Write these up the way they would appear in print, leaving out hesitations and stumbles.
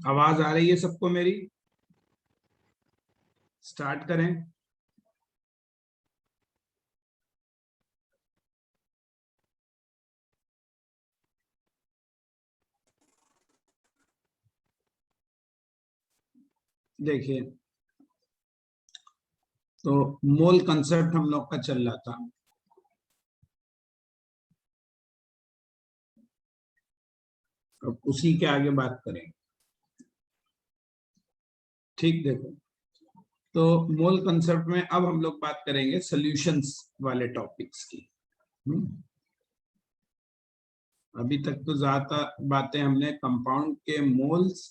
आवाज आ रही है सबको मेरी? स्टार्ट करें। देखिए, तो मोल कंसेप्ट हम लोग का चल रहा था। अब उसी के आगे बात करेंगे। ठीक, देखो, तो मोल कंसेप्ट में अब हम लोग बात करेंगे सॉल्यूशंस वाले टॉपिक्स की। अभी तक तो ज्यादा बातें हमने कंपाउंड के मोल्स,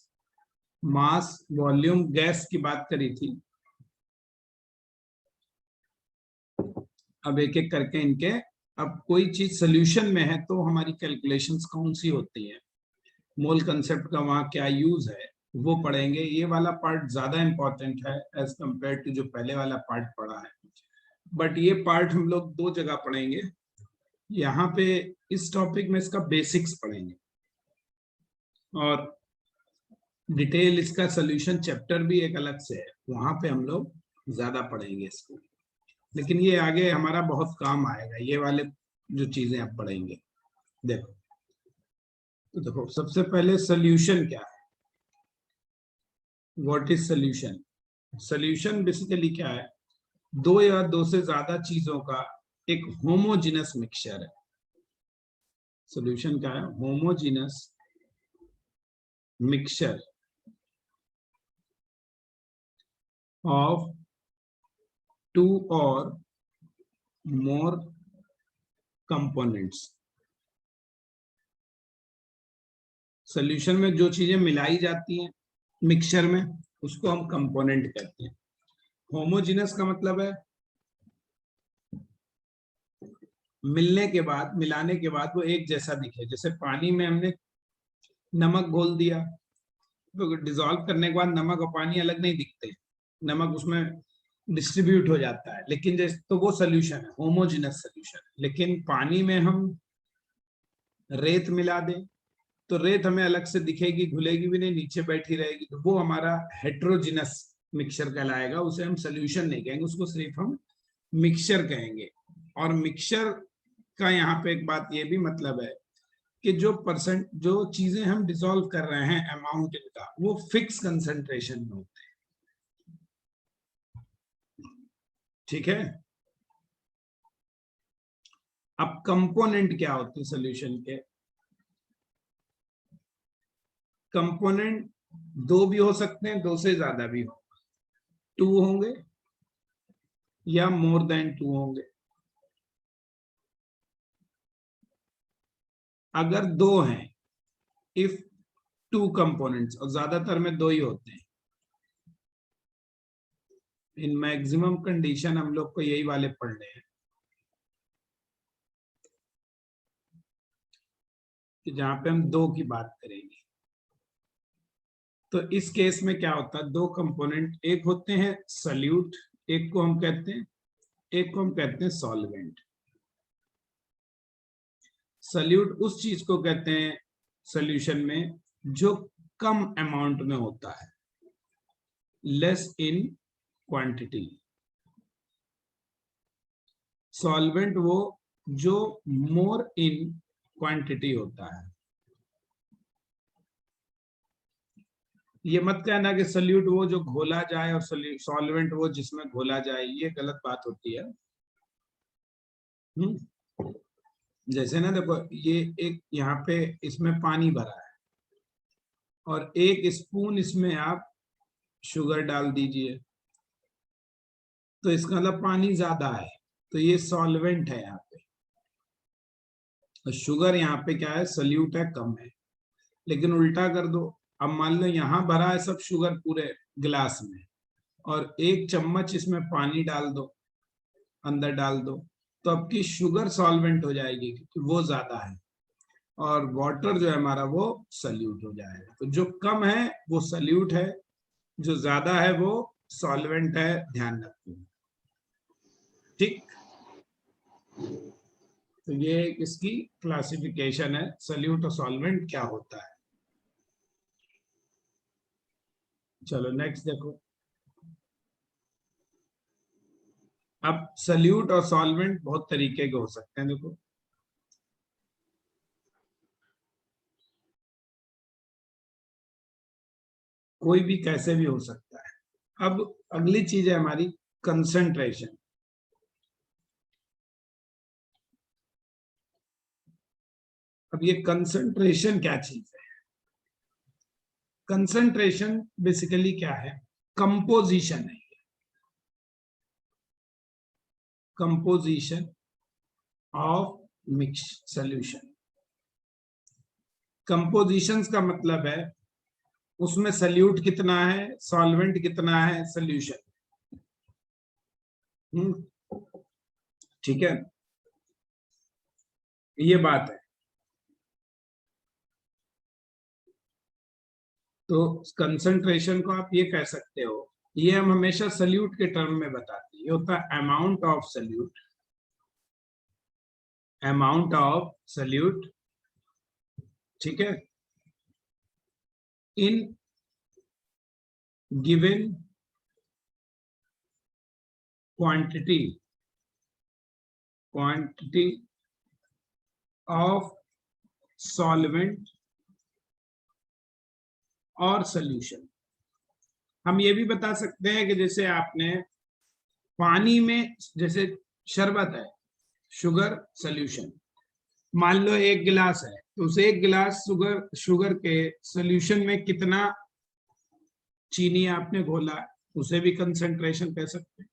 मास, वॉल्यूम, गैस की बात करी थी। अब एक एक करके इनके, अब कोई चीज सोल्यूशन में है तो हमारी कैलकुलेशंस कौन सी होती है, मोल कंसेप्ट का वहां क्या यूज है, वो पढ़ेंगे। ये वाला पार्ट ज्यादा इंपॉर्टेंट है एज कंपेयर टू जो पहले वाला पार्ट पढ़ा है। बट ये पार्ट हम लोग दो जगह पढ़ेंगे। यहाँ पे इस टॉपिक में इसका बेसिक्स पढ़ेंगे और डिटेल इसका सोल्यूशन चैप्टर भी एक अलग से है, वहां पे हम लोग ज्यादा पढ़ेंगे इसको। लेकिन ये आगे हमारा बहुत काम आएगा, ये वाले जो चीजें आप पढ़ेंगे। देखो, तो देखो सबसे पहले सोल्यूशन क्या है, what is solution. Solution basically क्या है, दो या दो से ज्यादा चीजों का एक होमोजेनस मिक्सचर है। सोल्यूशन क्या है, होमोजेनस मिक्सचर ऑफ टू और मोर कंपोनेंट्स। सोल्यूशन में जो चीजें मिलाई जाती हैं मिक्सचर में, उसको हम कंपोनेंट कहते हैं। होमोजेनस का मतलब है मिलने के बाद, मिलाने के बाद वो एक जैसा दिखे। जैसे पानी में हमने नमक घोल दिया तो डिसॉल्व करने के बाद नमक और पानी अलग नहीं दिखते, नमक उसमें डिस्ट्रीब्यूट हो जाता है, लेकिन जैसे तो वो सोल्यूशन है, होमोजेनस सोल्यूशन। लेकिन पानी में हम रेत मिला दें तो रेत हमें अलग से दिखेगी, घुलेगी भी नहीं, नीचे बैठी रहेगी, तो वो हमारा हेट्रोजिनस मिक्सचर कहलाएगा। उसे हम सोल्यूशन नहीं कहेंगे, उसको सिर्फ हम मिक्सचर कहेंगे। और मिक्सचर का यहाँ पे एक बात ये भी मतलब है कि जो चीजें हम डिसॉल्व कर रहे हैं अमाउंट इनका, वो फिक्स कंसंट्रेशन में होते हैं। ठीक है। अब कंपोनेंट क्या होते हैं सोल्यूशन के, कंपोनेंट दो भी हो सकते हैं, दो से ज्यादा भी हो, टू होंगे या मोर देन टू होंगे। अगर दो हैं, इफ टू कंपोनेंट्स, और ज्यादातर में दो ही होते हैं, इन मैक्सिमम कंडीशन हम लोग को यही वाले पढ़ने हैं कि जहां पे हम दो की बात करेंगे। तो इस केस में क्या होता है, दो कंपोनेंट, एक होते हैं सल्यूट, एक को हम कहते हैं, एक को हम कहते हैं सॉल्वेंट। सल्यूट उस चीज को कहते हैं सॉल्यूशन में जो कम अमाउंट में होता है, लेस इन क्वांटिटी। सॉल्वेंट वो जो मोर इन क्वांटिटी होता है। ये मत कहना कि सल्यूट वो जो घोला जाए और सॉल्वेंट वो जिसमें घोला जाए, ये गलत बात होती है। जैसे ना देखो, ये एक यहाँ पे इसमें पानी भरा है और एक स्पून इसमें आप शुगर डाल दीजिए, तो इसका मतलब पानी ज्यादा है, तो ये सॉल्वेंट है यहाँ पे। और शुगर यहाँ पे क्या है, सल्यूट है, कम है। लेकिन उल्टा कर दो, अब मान लो यहाँ भरा है सब शुगर पूरे गिलास में, और एक चम्मच इसमें पानी डाल दो, अंदर डाल दो, तो आपकी शुगर सॉल्वेंट हो जाएगी क्योंकि वो ज्यादा है, और वाटर जो है हमारा वो सल्यूट हो जाएगा। तो जो कम है वो सल्यूट है, जो ज्यादा है वो सॉल्वेंट है, ध्यान रखिए। ठीक, तो ये इसकी क्लासिफिकेशन है, सल्यूट और सॉल्वेंट क्या होता है। चलो नेक्स्ट देखो। अब सल्यूट और सॉल्वेंट बहुत तरीके के हो सकते हैं, देखो। कोई भी कैसे भी हो सकता है। अब अगली चीज है हमारी कंसंट्रेशन। अब ये कंसंट्रेशन क्या चीज है? कंसंट्रेशन बेसिकली क्या है? कंपोजिशन है। Composition of mix solution. Compositions का मतलब है उसमें सल्यूट कितना है, सॉल्वेंट कितना है, सॉल्यूशन। ठीक है, ये बात है। तो कंसंट्रेशन को आप ये कह सकते हो, ये हम हमेशा सल्यूट के टर्म में बताते हैं। ये होता है amount of solute, amount of solute, ठीक है, in given quantity, quantity of solvent और सॉल्यूशन। हम ये भी बता सकते हैं कि जैसे आपने पानी में, जैसे शरबत है, शुगर सॉल्यूशन, मान लो एक गिलास है, तो उसे एक गिलास शुगर के सॉल्यूशन में कितना चीनी आपने घोला, उसे भी कंसंट्रेशन कह सकते हैं।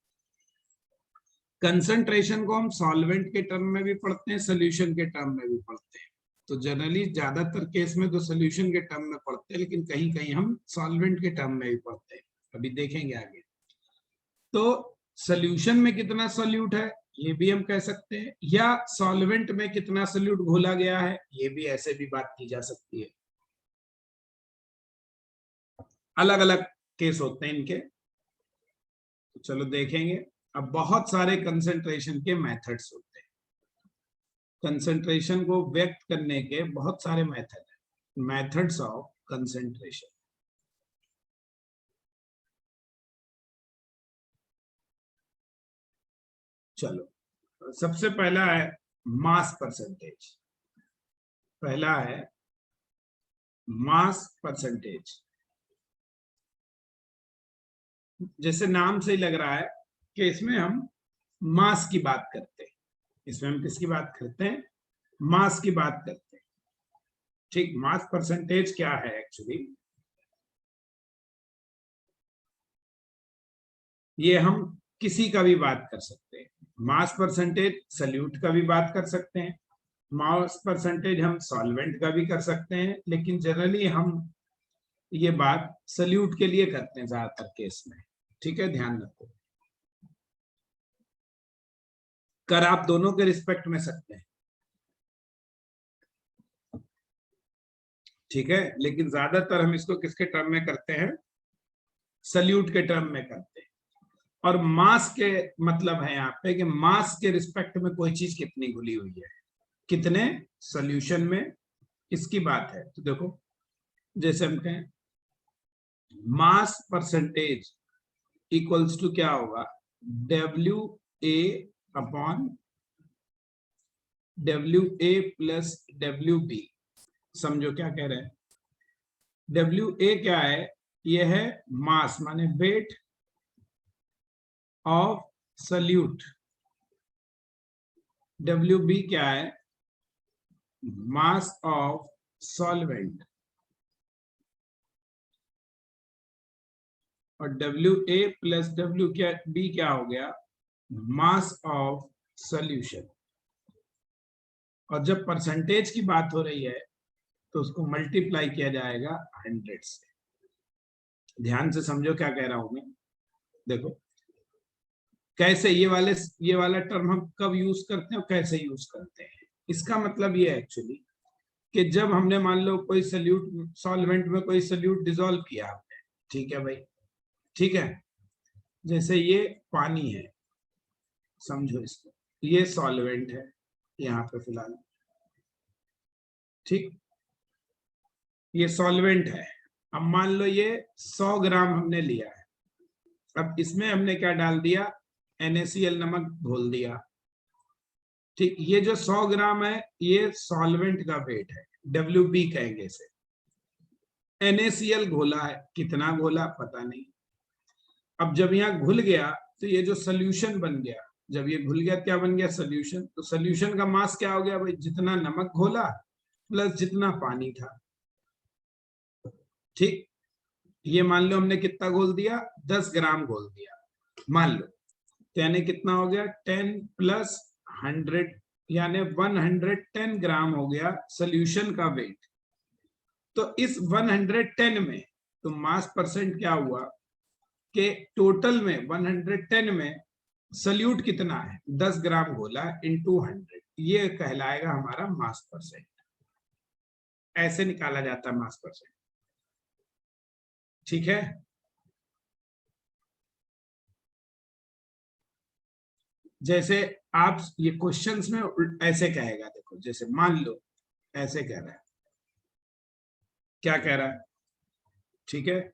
कंसंट्रेशन को हम सॉल्वेंट के टर्म में भी पढ़ते हैं, सॉल्यूशन के टर्म में भी पढ़ते हैं। तो जनरली ज्यादातर केस में तो सॉल्यूशन के टर्म में पढ़ते हैं, लेकिन कहीं कहीं हम सॉल्वेंट के टर्म में भी पढ़ते हैं, अभी देखेंगे आगे। तो सॉल्यूशन में कितना सॉल्यूट है ये भी हम कह सकते हैं, या सॉल्वेंट में कितना सॉल्यूट घोला गया है, ये भी ऐसे भी बात की जा सकती है। अलग अलग केस होते हैं इनके, तो चलो देखेंगे। अब बहुत सारे कंसंट्रेशन के मेथड्स होते हैं। कंसंट्रेशन को व्यक्त करने के बहुत सारे मेथड हैं, मेथड्स ऑफ कंसंट्रेशन। चलो, सबसे पहला है मास परसेंटेज। पहला है मास परसेंटेज। जैसे नाम से ही लग रहा है कि इसमें हम मास की बात करते हैं। इसमें हम किसकी बात करते हैं? मास की बात करते हैं। ठीक, मास परसेंटेज क्या है एक्चुअली? ये हम किसी का भी बात कर सकते हैं। मास परसेंटेज सल्यूट का भी बात कर सकते हैं, मास परसेंटेज हम सॉल्वेंट का भी कर सकते हैं, लेकिन जनरली हम ये बात सल्यूट के लिए करते हैं ज्यादातर केस में। ठीक है, ध्यान रखो। कर आप दोनों के रिस्पेक्ट में सकते हैं, ठीक है, लेकिन ज्यादातर हम इसको किसके टर्म में करते हैं? सल्यूट के टर्म में करते हैं। और मास के मतलब है यहाँ पे कि मास के रिस्पेक्ट में कोई चीज कितनी घुली हुई है, कितने सॉल्यूशन में, इसकी बात है। तो देखो, जैसे हम कहें मास परसेंटेज इक्वल्स टू क्या होगा? WA upon WA plus WB। समझो क्या कह रहे हैं? WA क्या है? यह है मास माने वेट ऑफ सल्यूट। WB क्या है? Mass of solvent. और WA प्लस WB क्या हो गया? Mass of solution. और जब परसेंटेज की बात हो रही है तो उसको मल्टीप्लाई किया जाएगा 100 से। ध्यान से समझो क्या कह रहा हूं मैं। देखो कैसे ये वाला टर्म हम कब यूज करते हैं और कैसे यूज करते हैं। इसका मतलब ये है एक्चुअली कि जब हमने मान लो कोई सॉल्वेंट में कोई सॉल्यूट डिसॉल्व किया आपने, ठीक है भाई, ठीक है, जैसे ये पानी है, समझो इसको, ये सॉल्वेंट है यहाँ पे फिलहाल, ठीक, ये सॉल्वेंट है। अब मान लो ये 100 ग्राम हमने लिया है, अब इसमें हमने क्या डाल दिया, NaCl नमक घोल दिया, ठीक। ये जो 100 ग्राम है ये सॉल्वेंट का वेट है, WB कहेंगे इसे। NaCl घोला है, कितना घोला पता नहीं। अब जब यहाँ घुल गया तो ये जो सोल्यूशन बन गया, जब ये घुल गया क्या बन गया, सोल्यूशन। तो सोल्यूशन का मास क्या हो गया भाई, जितना नमक घोला प्लस जितना पानी था, ठीक। ये मान लो हमने कितना घोल दिया, 10 ग्राम घोल दिया मान लो, तो यानी कितना हो गया, 10 प्लस 100 यानी 110 ग्राम हो गया सोल्यूशन का वेट। तो इस 110 में तो मास परसेंट क्या हुआ कि टोटल में 110 में सल्यूट कितना है, 10 ग्राम घोला इंटू 100, ये कहलाएगा हमारा मास परसेंट। ऐसे निकाला जाता है मास परसेंट, ठीक है। जैसे आप ये क्वेश्चंस में ऐसे कहेगा, देखो जैसे मान लो ऐसे कह रहा है, क्या कह रहा है, ठीक है।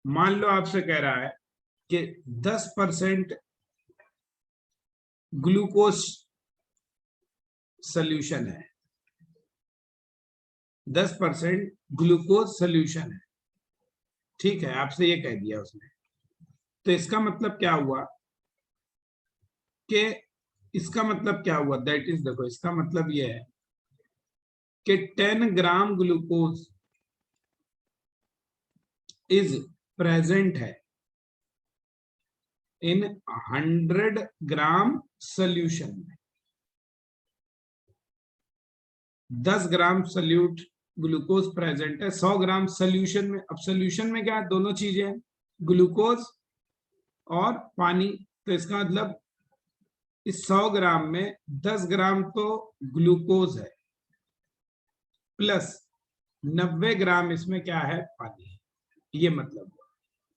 मान लो आपसे कह रहा है कि 10% ग्लूकोज सोल्यूशन है, 10% ग्लूकोज सोल्यूशन है, ठीक है, आपसे ये कह दिया उसने। तो इसका मतलब क्या हुआ कि इसका मतलब क्या हुआ, दैट इज, देखो इसका मतलब ये है कि 10 ग्राम ग्लूकोज इज प्रेजेंट है इन 100 ग्राम सोल्यूशन में। 10 ग्राम सोल्यूट ग्लूकोज प्रेजेंट है 100 ग्राम सोल्यूशन में। अब सोल्यूशन में क्या है, दोनों चीजें हैं, ग्लूकोज और पानी। तो इसका मतलब इस 100 ग्राम में 10 ग्राम तो ग्लूकोज है प्लस 90 ग्राम इसमें क्या है, पानी है, ये मतलब।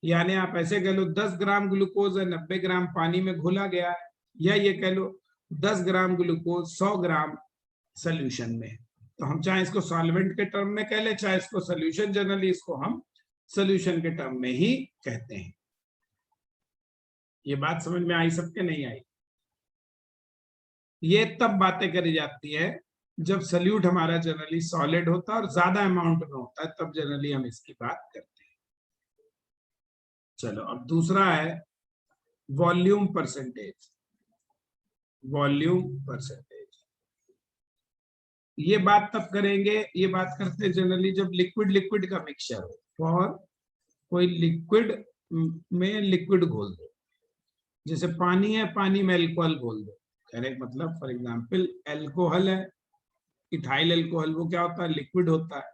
यानी आप ऐसे कह लो 10 ग्राम ग्लूकोज है, 90 ग्राम पानी में घोला गया है, या ये कह लो 10 ग्राम ग्लूकोज 100 ग्राम सोल्यूशन में। तो हम चाहे इसको सॉल्वेंट के टर्म में कह ले, चाहे इसको सोल्यूशन, जनरली इसको हम सोल्यूशन के टर्म में ही कहते हैं। ये बात समझ में आई सबके, नहीं आई? ये तब बातें करी जाती है जब सल्यूट हमारा जनरली सॉलिड होता है और ज्यादा अमाउंट में होता है, तब जनरली हम इसकी बात करते हैं। चलो अब दूसरा है वॉल्यूम परसेंटेज। वॉल्यूम परसेंटेज ये बात तब करेंगे, ये बात करते हैं जनरली जब लिक्विड लिक्विड का मिक्सचर हो, फॉर कोई लिक्विड में लिक्विड घोल दो, जैसे पानी है, पानी में अल्कोहल घोल दो। कहने का मतलब फॉर एग्जांपल अल्कोहल है, इथाइल अल्कोहल, वो क्या होता है, लिक्विड होता है,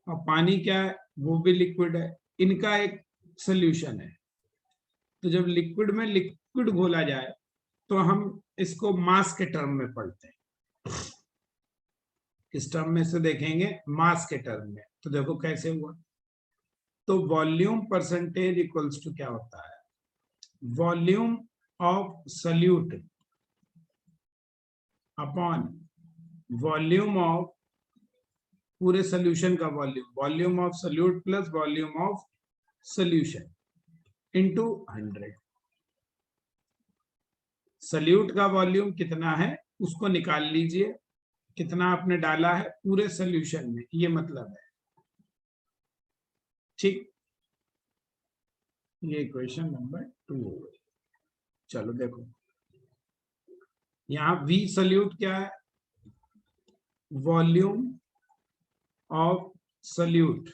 और पानी क्या है, वो भी लिक्विड है, इनका एक सोल्यूशन है। तो जब लिक्विड में लिक्विड घोला जाए तो हम इसको मास के टर्म में पढ़ते हैं। किस टर्म में से देखेंगे, मास के टर्म में। तो देखो कैसे हुआ, तो वॉल्यूम परसेंटेज इक्वल्स टू क्या होता है, volume of solute upon volume of पूरे सोल्यूशन का volume, volume of solute plus volume of solution into 100। Solute का वॉल्यूम कितना है उसको निकाल लीजिए, कितना आपने डाला है पूरे सोल्यूशन में, ये मतलब है, ठीक। ये क्वेश्चन नंबर 2 हो गई। चलो देखो यहाँ V सल्यूट क्या है, वॉल्यूम ऑफ सल्यूट,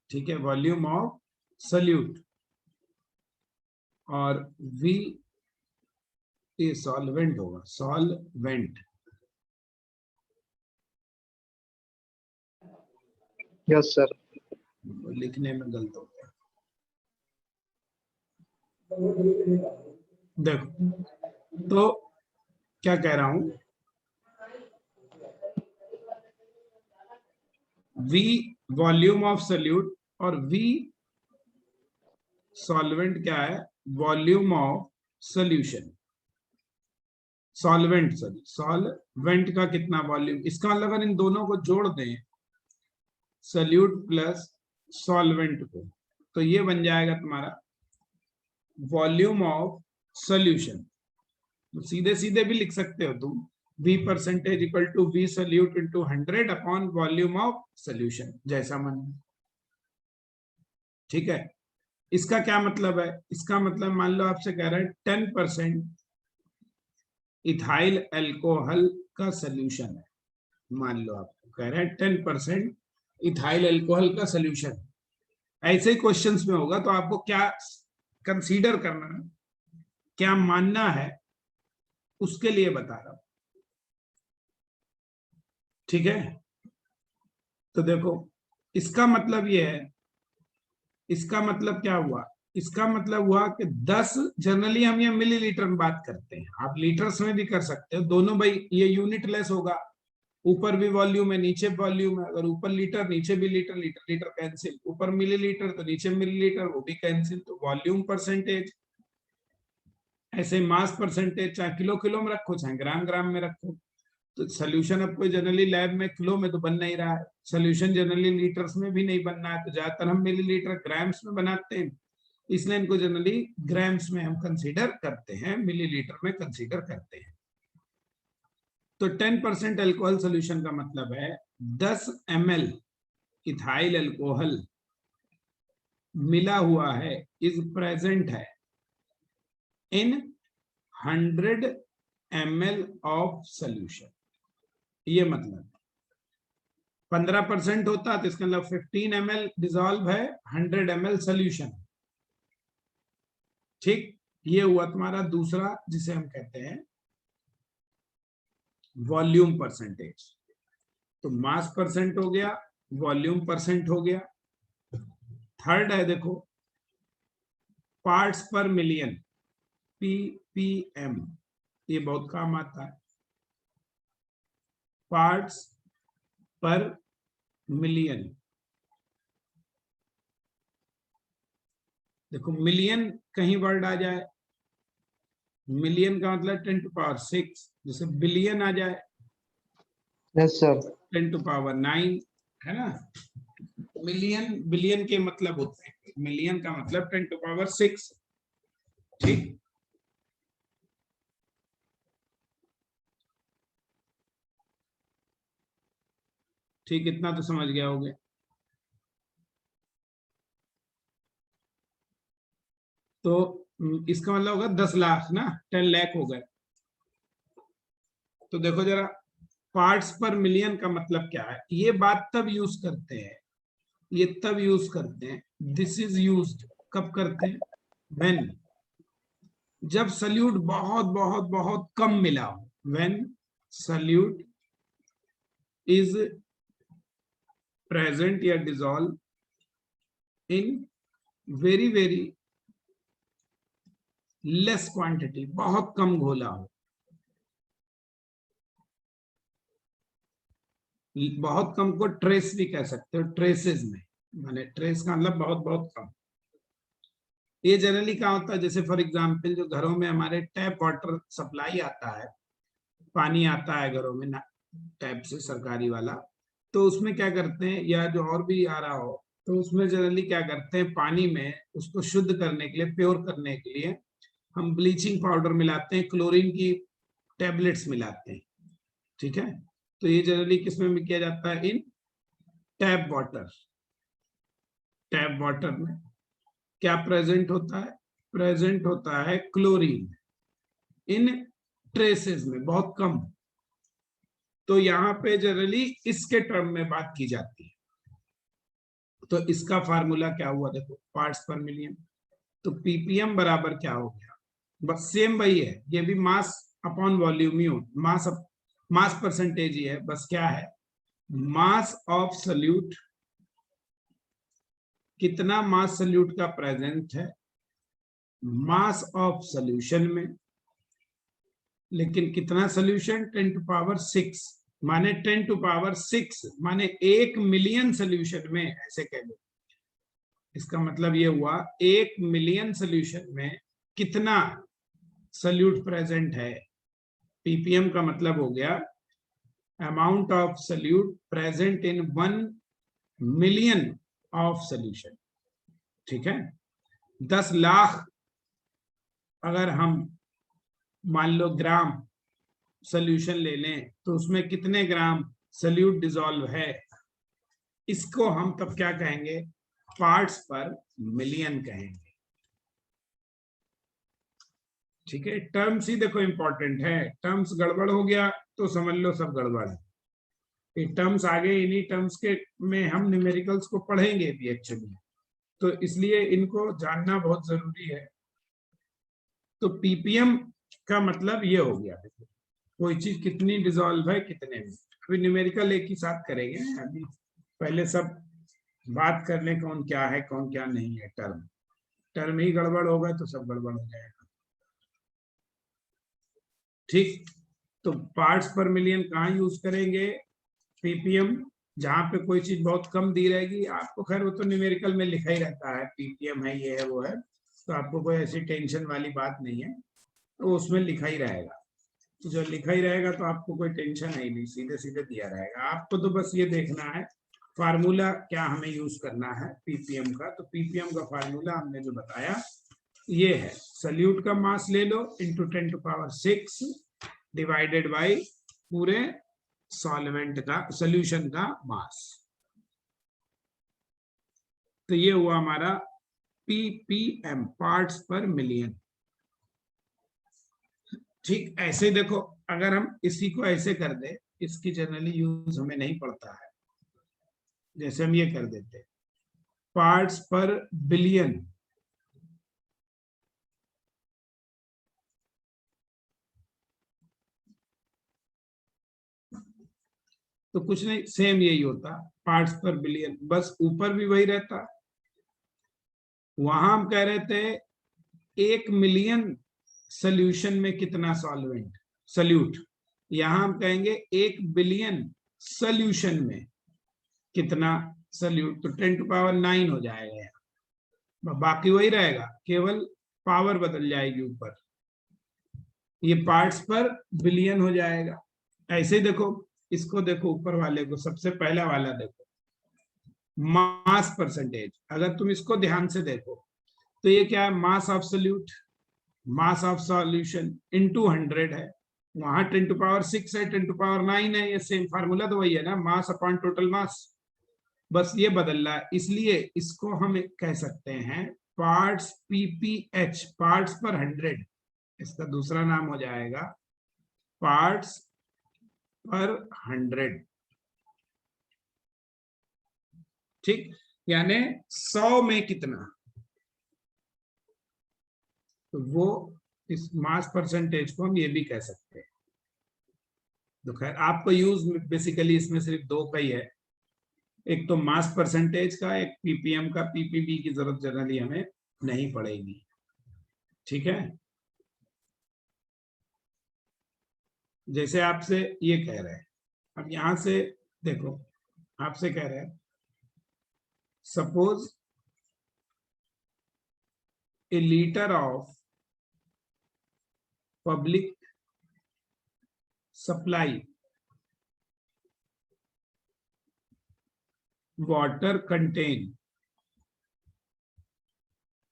ठीक है, वॉल्यूम ऑफ सल्यूट, और V ये सॉल्वेंट होगा, सॉल्वेंट। Yes sir. लिखने में गलत हो गया, देखो तो क्या कह रहा हूं, V वॉल्यूम ऑफ सल्यूट और V सॉल्वेंट क्या है, volume of solution, solvent sorry solvent का कितना वॉल्यूम, इसका मतलब अगर इन दोनों को जोड़ दें सोल्यूट प्लस सॉल्वेंट को, तो ये बन जाएगा तुम्हारा वॉल्यूम ऑफ सोल्यूशन। सीधे सीधे भी लिख सकते हो तुम, V percentage equal to V solute into 100 upon volume of solution, जैसा मन। ठीक है, इसका क्या मतलब है, इसका मतलब मान लो आपसे कह रहा है 10% इथाइल एल्कोहल का सोल्यूशन है, मान लो आपको कह रहे हैं 10% इथाइल एल्कोहल का सोल्यूशन। ऐसे ही क्वेश्चंस में होगा, तो आपको क्या कंसीडर करना है, क्या मानना है, उसके लिए बता रहा हूं। ठीक है, तो देखो इसका मतलब ये है, इसका मतलब क्या हुआ, इसका मतलब हुआ कि 10, जनरली हम ये मिलीलीटर में बात करते हैं, आप लीटर्स में भी कर सकते हो, दोनों भाई ये यूनिट लेस होगा, ऊपर भी वॉल्यूम है नीचे वॉल्यूम है, अगर ऊपर लीटर नीचे भी लीटर, लीटर लीटर कैंसिल, ऊपर मिलीलीटर तो नीचे मिलीलीटर वो भी कैंसिल, तो वॉल्यूम परसेंटेज। ऐसे मास परसेंटेज चाहे किलो किलो में रखो चाहे ग्राम ग्राम में रखो, तो सोल्यूशन अब कोई जनरली लैब में किलो में तो बन नहीं रहा है, सोल्यूशन जनरली लीटर्स में भी नहीं बनना है, तो ज्यादातर हम मिलीलीटर ग्राम्स में बनाते हैं, इसलिए इनको जनरली ग्राम्स में हम कंसीडर करते हैं, मिलीलीटर में कंसीडर करते हैं। तो 10% अल्कोहल सोल्यूशन का मतलब है 10 ml इथाइल अल्कोहल मिला हुआ है, इज प्रेजेंट है इन 100 ml ऑफ सोल्यूशन। ये मतलब 15% होता तो इसका मतलब 15 ml डिजॉल्व है, 100 ml सोल्यूशन। ठीक, ये हुआ तुम्हारा दूसरा, जिसे हम कहते हैं वॉल्यूम परसेंटेज। तो मास परसेंट हो गया, वॉल्यूम परसेंट हो गया। थर्ड है देखो पार्ट्स पर मिलियन, ppm, ये बहुत काम आता है, पार्ट्स पर मिलियन। देखो मिलियन कहीं वर्ड आ जाए, मिलियन का मतलब 10 टू पावर 6, जैसे बिलियन आ जाए यस सर, 10 टू पावर 9, है ना। मिलियन बिलियन के मतलब होते हैं, मिलियन का मतलब 10 टू पावर 6। ठीक, ठीक, इतना तो समझ गया होगे। तो इसका मतलब होगा 10 लाख ना, 10 लाख हो गए। तो देखो जरा पार्ट्स पर मिलियन का मतलब क्या है, ये बात तब यूज करते हैं, ये तब यूज करते हैं, दिस इज यूज्ड कब करते हैं, व्हेन, जब सल्यूट बहुत बहुत बहुत कम मिला हो, व्हेन सल्यूट इज प्रेजेंट या dissolve in very very less quantity, बहुत कम घोला हो, बहुत कम को ट्रेस भी कह सकते हो, ट्रेसेस में, माने ट्रेस का मतलब बहुत बहुत कम। ये जनरली क्या होता है, जैसे फॉर एग्जांपल जो घरों में हमारे टैप वाटर सप्लाई आता है, पानी आता है घरों में ना टैप से सरकारी वाला, तो उसमें क्या करते हैं, या जो और भी आ रहा हो, तो उसमें जनरली क्या करते हैं, पानी में उसको शुद्ध करने के लिए, प्योर करने के लिए हम ब्लीचिंग पाउडर मिलाते हैं, क्लोरीन की टेबलेट्स मिलाते हैं। ठीक है, तो ये जनरली किसमें भी किया जाता है, इन टैप वाटर। टैप वाटर में क्या प्रेजेंट होता है, प्रेजेंट होता है क्लोरीन इन ट्रेसेस में बहुत कम। तो यहाँ पे जनरली इसके टर्म में बात की जाती है। तो इसका फार्मूला क्या हुआ, देखो पार्ट्स पर मिलियन, तो पीपीएम बराबर क्या हो गया, बस सेम वही है, ये भी मास अपॉन वॉल्यूम ही हो, मास परसेंटेज ही है, बस क्या है, मास ऑफ सल्यूट, कितना मास सल्यूट का प्रेजेंट है मास ऑफ सॉल्यूशन में, लेकिन कितना सॉल्यूशन, 10 टू पावर 6, माने 10 टू पावर 6 माने 1 मिलियन सॉल्यूशन में, ऐसे कह लो इसका मतलब ये हुआ 1 मिलियन सोल्यूशन में कितना सोल्यूट प्रेजेंट है। पीपीएम का मतलब हो गया amount of solute present in 1 million of solution. ठीक है, 10 लाख अगर हम मान लो ग्राम सोल्यूशन ले लें तो उसमें कितने ग्राम सोल्यूट डिसॉल्व है, इसको हम तब क्या कहेंगे, पार्ट्स पर मिलियन कहेंगे। ठीक है, टर्म्स ही देखो इंपॉर्टेंट है, टर्म्स गड़बड़ हो गया तो समझ लो सब गड़बड़ है। ये टर्म्स आगे इन्हीं टर्म्स के में हम न्यूमेरिकल्स को पढ़ेंगे भी एक्चुअली, तो इसलिए इनको जानना बहुत जरूरी है। तो पीपीएम का मतलब ये हो गया, देखो कोई चीज कितनी डिसॉल्व है कितने में। अभी न्यूमेरिकल एक ही साथ करेंगे, अभी पहले सब बात कर लें कौन क्या है कौन क्या नहीं है। टर्म ही गड़बड़ होगा तो सब गड़बड़ हो जाएगा। ठीक, तो पार्ट्स पर मिलियन कहाँ यूज करेंगे, पीपीएम, जहां पे कोई चीज बहुत कम दी रहेगी आपको, खैर वो तो न्यूमेरिकल में लिखा ही रहता है, पीपीएम है ये है वो है, तो आपको कोई ऐसी टेंशन वाली बात नहीं है, तो उसमें लिखा ही रहेगा। तो जब लिखा ही रहेगा तो आपको कोई टेंशन है ही नहीं, सीधे सीधे दिया रहेगा। आपको तो बस ये देखना है फार्मूला क्या हमें यूज करना है पीपीएम का। तो पीपीएम का फार्मूला हमने जो बताया ये है, सोल्यूट का मास ले लो इंटू 10⁶ डिवाइडेड बाई पूरे सॉल्वेंट का सोल्यूशन का मास। तो ये हुआ हमारा पीपीएम, पार्ट्स पर मिलियन। ठीक, ऐसे देखो अगर हम इसी को ऐसे कर दे, इसकी जनरली यूज हमें नहीं पड़ता है, जैसे हम ये कर देते पार्ट्स पर बिलियन, तो कुछ नहीं सेम यही होता, पार्ट्स पर बिलियन, बस ऊपर भी वही रहता। वहां हम कह रहे थे 1 मिलियन सोल्यूशन में कितना सॉल्वेंट सोल्यूट, यहां हम कहेंगे 1 बिलियन सोल्यूशन में कितना सोल्यूट, तो 10⁹ हो जाएगा। बाकी वही रहेगा, केवल पावर बदल जाएगी ऊपर, ये पार्ट्स पर बिलियन हो जाएगा। ऐसे ही देखो इसको, देखो ऊपर वाले को, सबसे पहला वाला देखो मास परसेंटेज, अगर तुम इसको ध्यान से देखो तो ये क्या है, mass of solute, mass of solution into 100 है, वहां 10⁶ है 10⁹ है, ये सेम फार्मूला तो वही है ना, मास अपॉन टोटल मास, बस ये बदल रहा है। इसलिए इसको हम कह सकते हैं पार्ट्स पीपीएच, पार्ट्स पर 100, इसका दूसरा नाम हो जाएगा पार्ट्स पर 100। ठीक, यानी 100 में कितना, तो वो इस मास परसेंटेज को हम ये भी कह सकते हैं। तो खैर आपको यूज बेसिकली इसमें सिर्फ दो का ही है, एक तो मास परसेंटेज का, एक पीपीएम का। पीपीबी की जरूरत जनरली हमें नहीं पड़ेगी। ठीक है, जैसे आपसे ये कह रहे हैं, अब यहां से देखो आपसे कह रहे हैं suppose A litre of public supply water contain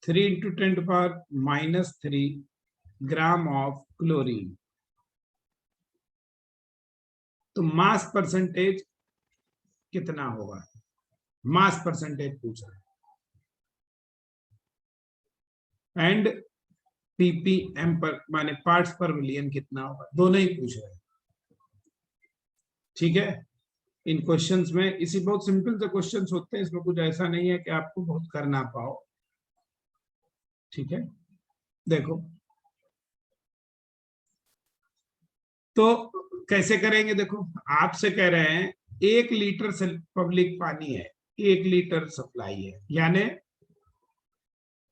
3 into 10⁻³ gram of chlorine, तो मास परसेंटेज कितना होगा, मास परसेंटेज पूछ रहा है, एंड पीपीएम पर माने पार्ट्स पर मिलियन कितना होगा, दोनों ही पूछ रहे हैं। ठीक है, इन क्वेश्चंस में इसी बहुत सिंपल से क्वेश्चंस होते हैं, इसमें कुछ ऐसा नहीं है कि आपको बहुत करना पाओ। ठीक है, देखो तो कैसे करेंगे, देखो आपसे कह रहे हैं 1 लीटर पब्लिक पानी है, 1 लीटर सप्लाई है, यानी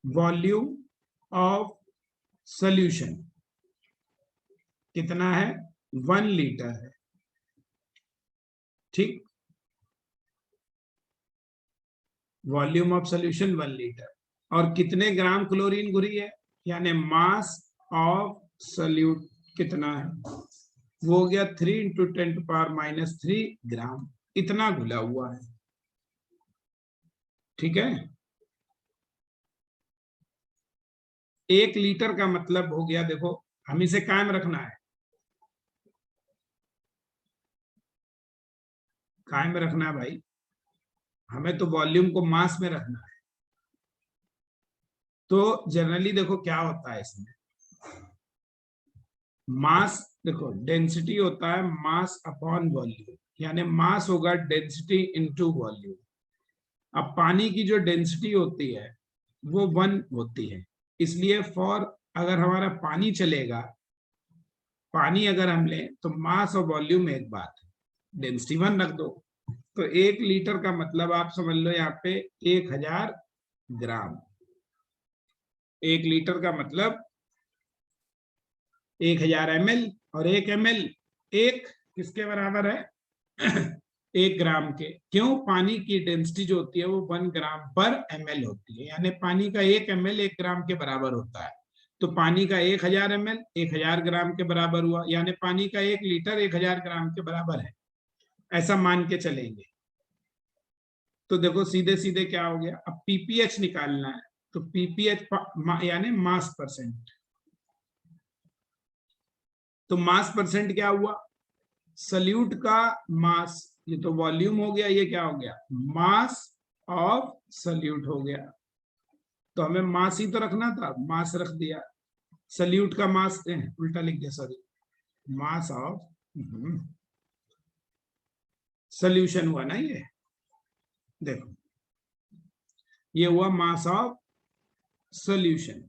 वॉल्यूम ऑफ सोल्यूशन कितना है, 1 लीटर है। ठीक, वॉल्यूम ऑफ सोल्यूशन 1 लीटर। और कितने ग्राम क्लोरीन घुरी है, यानी मास ऑफ सोल्यूट कितना है, वो हो गया 3 × 10⁻³ ग्राम, इतना घुला हुआ है। ठीक है, 1 लीटर का मतलब हो गया, देखो हम इसे कायम रखना है, कायम रखना है भाई, हमें तो वॉल्यूम को मास में रखना है। तो जनरली देखो क्या होता है इसमें, मास देखो डेंसिटी होता है मास अपॉन वॉल्यूम, यानी मास होगा डेंसिटी इनटू वॉल्यूम। अब पानी की जो डेंसिटी होती है वो 1 होती है, इसलिए फॉर अगर हमारा पानी चलेगा, पानी अगर हम लें तो मास और वॉल्यूम एक बात है, डेंसिटी 1 रख दो। तो 1 लीटर का मतलब आप समझ लो यहाँ पे 1000 ग्राम। 1 लीटर का मतलब 1000 ml, और 1 ml एक किसके बराबर है 1 ग्राम के। क्यों, पानी की डेंसिटी जो होती है वो 1 ग्राम पर ml होती है, यानी पानी का 1 ml 1 ग्राम के बराबर होता है। तो पानी का 1000 ml 1000 ग्राम के बराबर हुआ, यानी पानी का 1 लीटर 1000 ग्राम के बराबर है, ऐसा मान के चलेंगे। तो देखो सीधे सीधे क्या हो गया, अब पीपीएच निकालना है, तो पीपीएच यानी मास परसेंट। तो मास परसेंट क्या हुआ, सल्यूट का मास, ये तो वॉल्यूम हो गया, ये क्या हो गया मास ऑफ सल्यूट हो गया। तो हमें मास ही तो रखना था, मास रख दिया, सल्यूट का मास उल्टा लिख दिया, सॉरी, मास ऑफ सॉल्यूशन हुआ ना ये, देखो ये हुआ मास ऑफ सॉल्यूशन।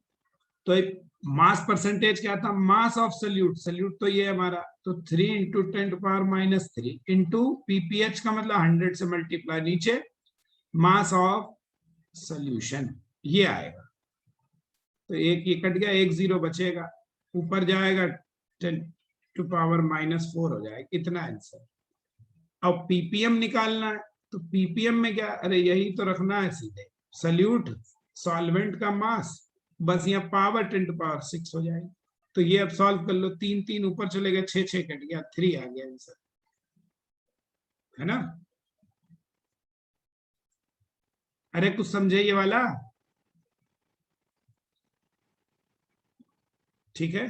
तो एक मास परसेंटेज क्या था, मास ऑफ सल्यूट, सल्यूट तो ये हमारा, तो 3 × 10⁻³ इंटू पीपीएच का मतलब 100 से मल्टीप्लाई, नीचे मास ऑफ सॉल्यूशन, ये आएगा। तो एक ये कट गया, 1 0 बचेगा, ऊपर जाएगा 10⁻⁻4 हो जाएगा, इतना आंसर। अब पीपीएम निकालना है, तो पीपीएम में क्या, अरे यही तो रखना है सीधे, सल्यूट सॉल्वेंट का मास, बस यहाँ पावर 10⁻6 हो जाएगी। तो ये अब सॉल्व कर लो, 3 3 ऊपर चले गए, 6 6 कट गया, 3 आ गया आंसर, है ना। अरे कुछ समझे ये वाला, ठीक है।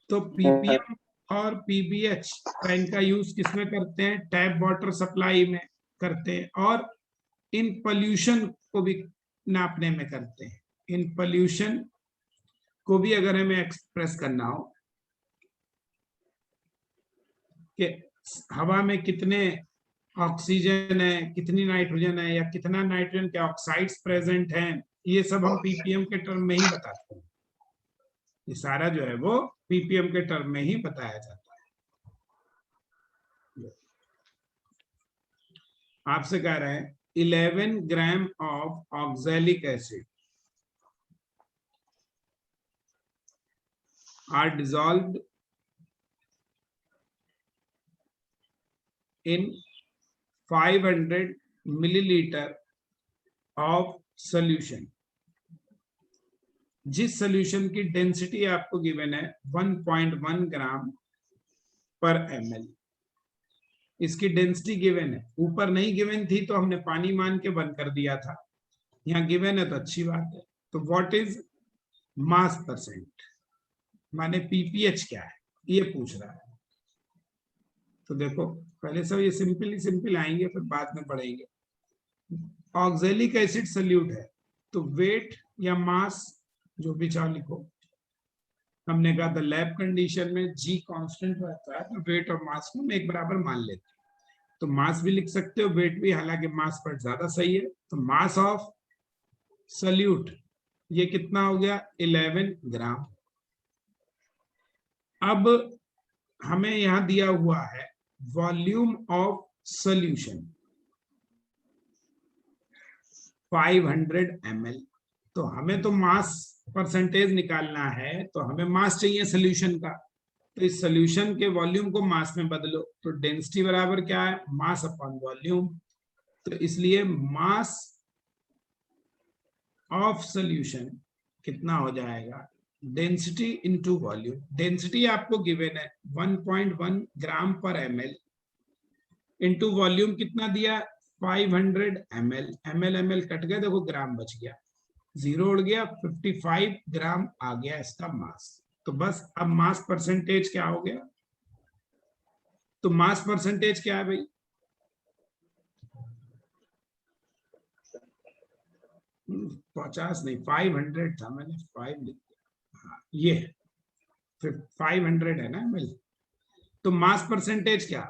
तो पीपीएम और पीबीएच का इनका यूज किसमें करते हैं, टैप वाटर सप्लाई में करते हैं, और इन पोल्यूशन को भी नापने में करते हैं। इन पोल्यूशन को भी अगर हमें एक्सप्रेस करना हो कि हवा में कितने ऑक्सीजन है, कितनी नाइट्रोजन है, या कितना नाइट्रोजन के ऑक्साइड्स प्रेजेंट हैं, ये सब हम पीपीएम के टर्म में ही बताते हैं। ये सारा जो है वो पीपीएम के टर्म में ही बताया जाता है। आपसे कह रहे हैं 11 gram of oxalic acid are dissolved in 500 milliliter of solution। जिस सॉल्यूशन की डेंसिटी आपको गिवन है 1.1 ग्राम पर ml, इसकी डेंसिटी गिवन है, ऊपर नहीं गिवन थी तो हमने पानी मान के बंद कर दिया था, यहाँ गिवन है तो अच्छी बात है। तो व्हाट इज मास परसेंट, माने पीपीएच क्या है, ये पूछ रहा है। तो देखो पहले सब ये सिंपल आएंगे, फिर बाद में पढ़ेंगे। ऑक्सैलिक एसिड सल्यूट है, तो वेट या मास जो भी चाहो लिखो, हमने कहा था लैब कंडीशन में जी कांस्टेंट रहता है, तो वेट और मास को हम एक बराबर मान लेते हैं। तो मास भी लिख सकते हो, वेट भी, हालांकि मास पर ज्यादा सही है। तो मास ऑफ सल्यूट ये कितना हो गया 11 ग्राम। अब हमें यहां दिया हुआ है वॉल्यूम ऑफ सॉल्यूशन 500 ml, तो हमें तो मास परसेंटेज निकालना है, तो हमें मास चाहिए सॉल्यूशन का। तो इस सॉल्यूशन के वॉल्यूम को मास में बदलो, तो डेंसिटी बराबर क्या है, मास अपॉन वॉल्यूम। तो इसलिए मास ऑफ सोल्यूशन कितना हो जाएगा, डेंसिटी इनटू वॉल्यूम। डेंसिटी आपको गिवन है 1.1 ग्राम पर ml, इनटू वॉल्यूम कितना दिया 500 ml। ml कट गए, देखो ग्राम बच गया, जीरो उड़ गया, 55 ग्राम आ गया इसका मास। तो बस अब मास परसेंटेज क्या हो गया, तो मास परसेंटेज क्या है भाई, 50 नहीं 500 था, मैंने 5 लिख दिया। हाँ ये 500 है ना ml। तो मास परसेंटेज क्या,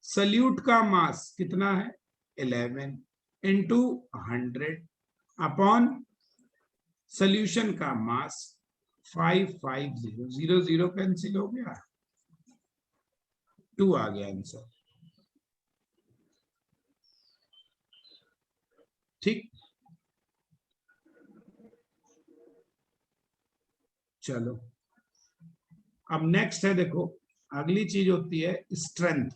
सल्यूट का मास कितना है 11 इंटू 100 अपॉन सोल्यूशन का मास 550, 00 कैंसिल हो गया, 2 आ गया आंसर। ठीक, चलो अब नेक्स्ट है, देखो अगली चीज होती है स्ट्रेंथ।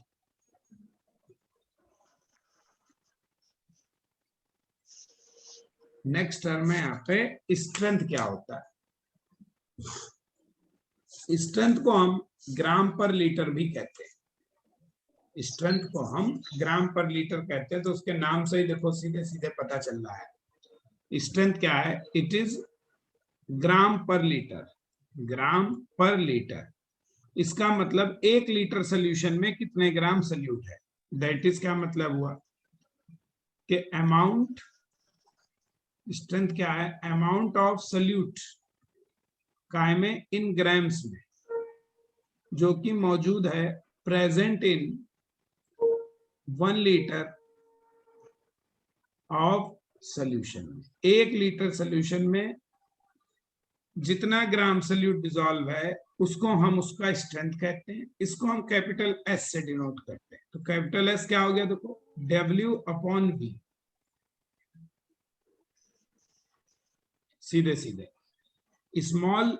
नेक्स्ट टर्म है यहाँ पे स्ट्रेंथ क्या होता है। स्ट्रेंथ को हम ग्राम पर लीटर भी कहते हैं, स्ट्रेंथ को हम ग्राम पर लीटर कहते हैं। तो उसके नाम से ही देखो सीधे सीधे पता चल रहा है स्ट्रेंथ क्या है, इट इज ग्राम पर लीटर, ग्राम पर लीटर। इसका मतलब 1 लीटर सोल्यूशन में कितने ग्राम सोल्यूट है, दैट इज क्या मतलब हुआ कि अमाउंट, स्ट्रेंथ क्या है, अमाउंट ऑफ सोल्यूट काय में इन ग्राम्स में, जो कि मौजूद है present in 1 litre of solution. 1 litre solution में जितना ग्राम सोल्यूट डिसॉल्व है उसको हम उसका स्ट्रेंथ कहते हैं। इसको हम कैपिटल एस से डिनोट करते हैं। तो कैपिटल एस क्या हो गया, देखो W अपॉन V, सीधे सीधे। स्मॉल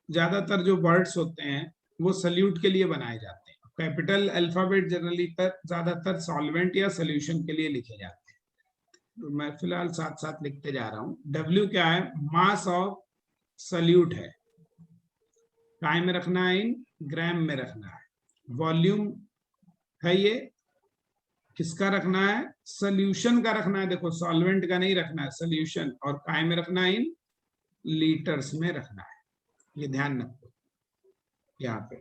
ज्यादातर जो वर्ड्स होते हैं वो सल्यूट के लिए बनाए जाते हैं, कैपिटल अल्फाबेट जनरली ज्यादातर सॉल्वेंट या सोल्यूशन के लिए लिखे जाते हैं। तो मैं फिलहाल साथ साथ लिखते जा रहा हूं। W क्या है, मास ऑफ सोल्यूट है, काय में रखना है, इन ग्राम में रखना है। वॉल्यूम है ये, किसका रखना है, सोल्यूशन का रखना है, देखो सॉल्वेंट का नहीं रखना है, सोल्यूशन, और काय में रखना है, इन लीटर्स में रखना है। ये ध्यान रखो यहाँ पे।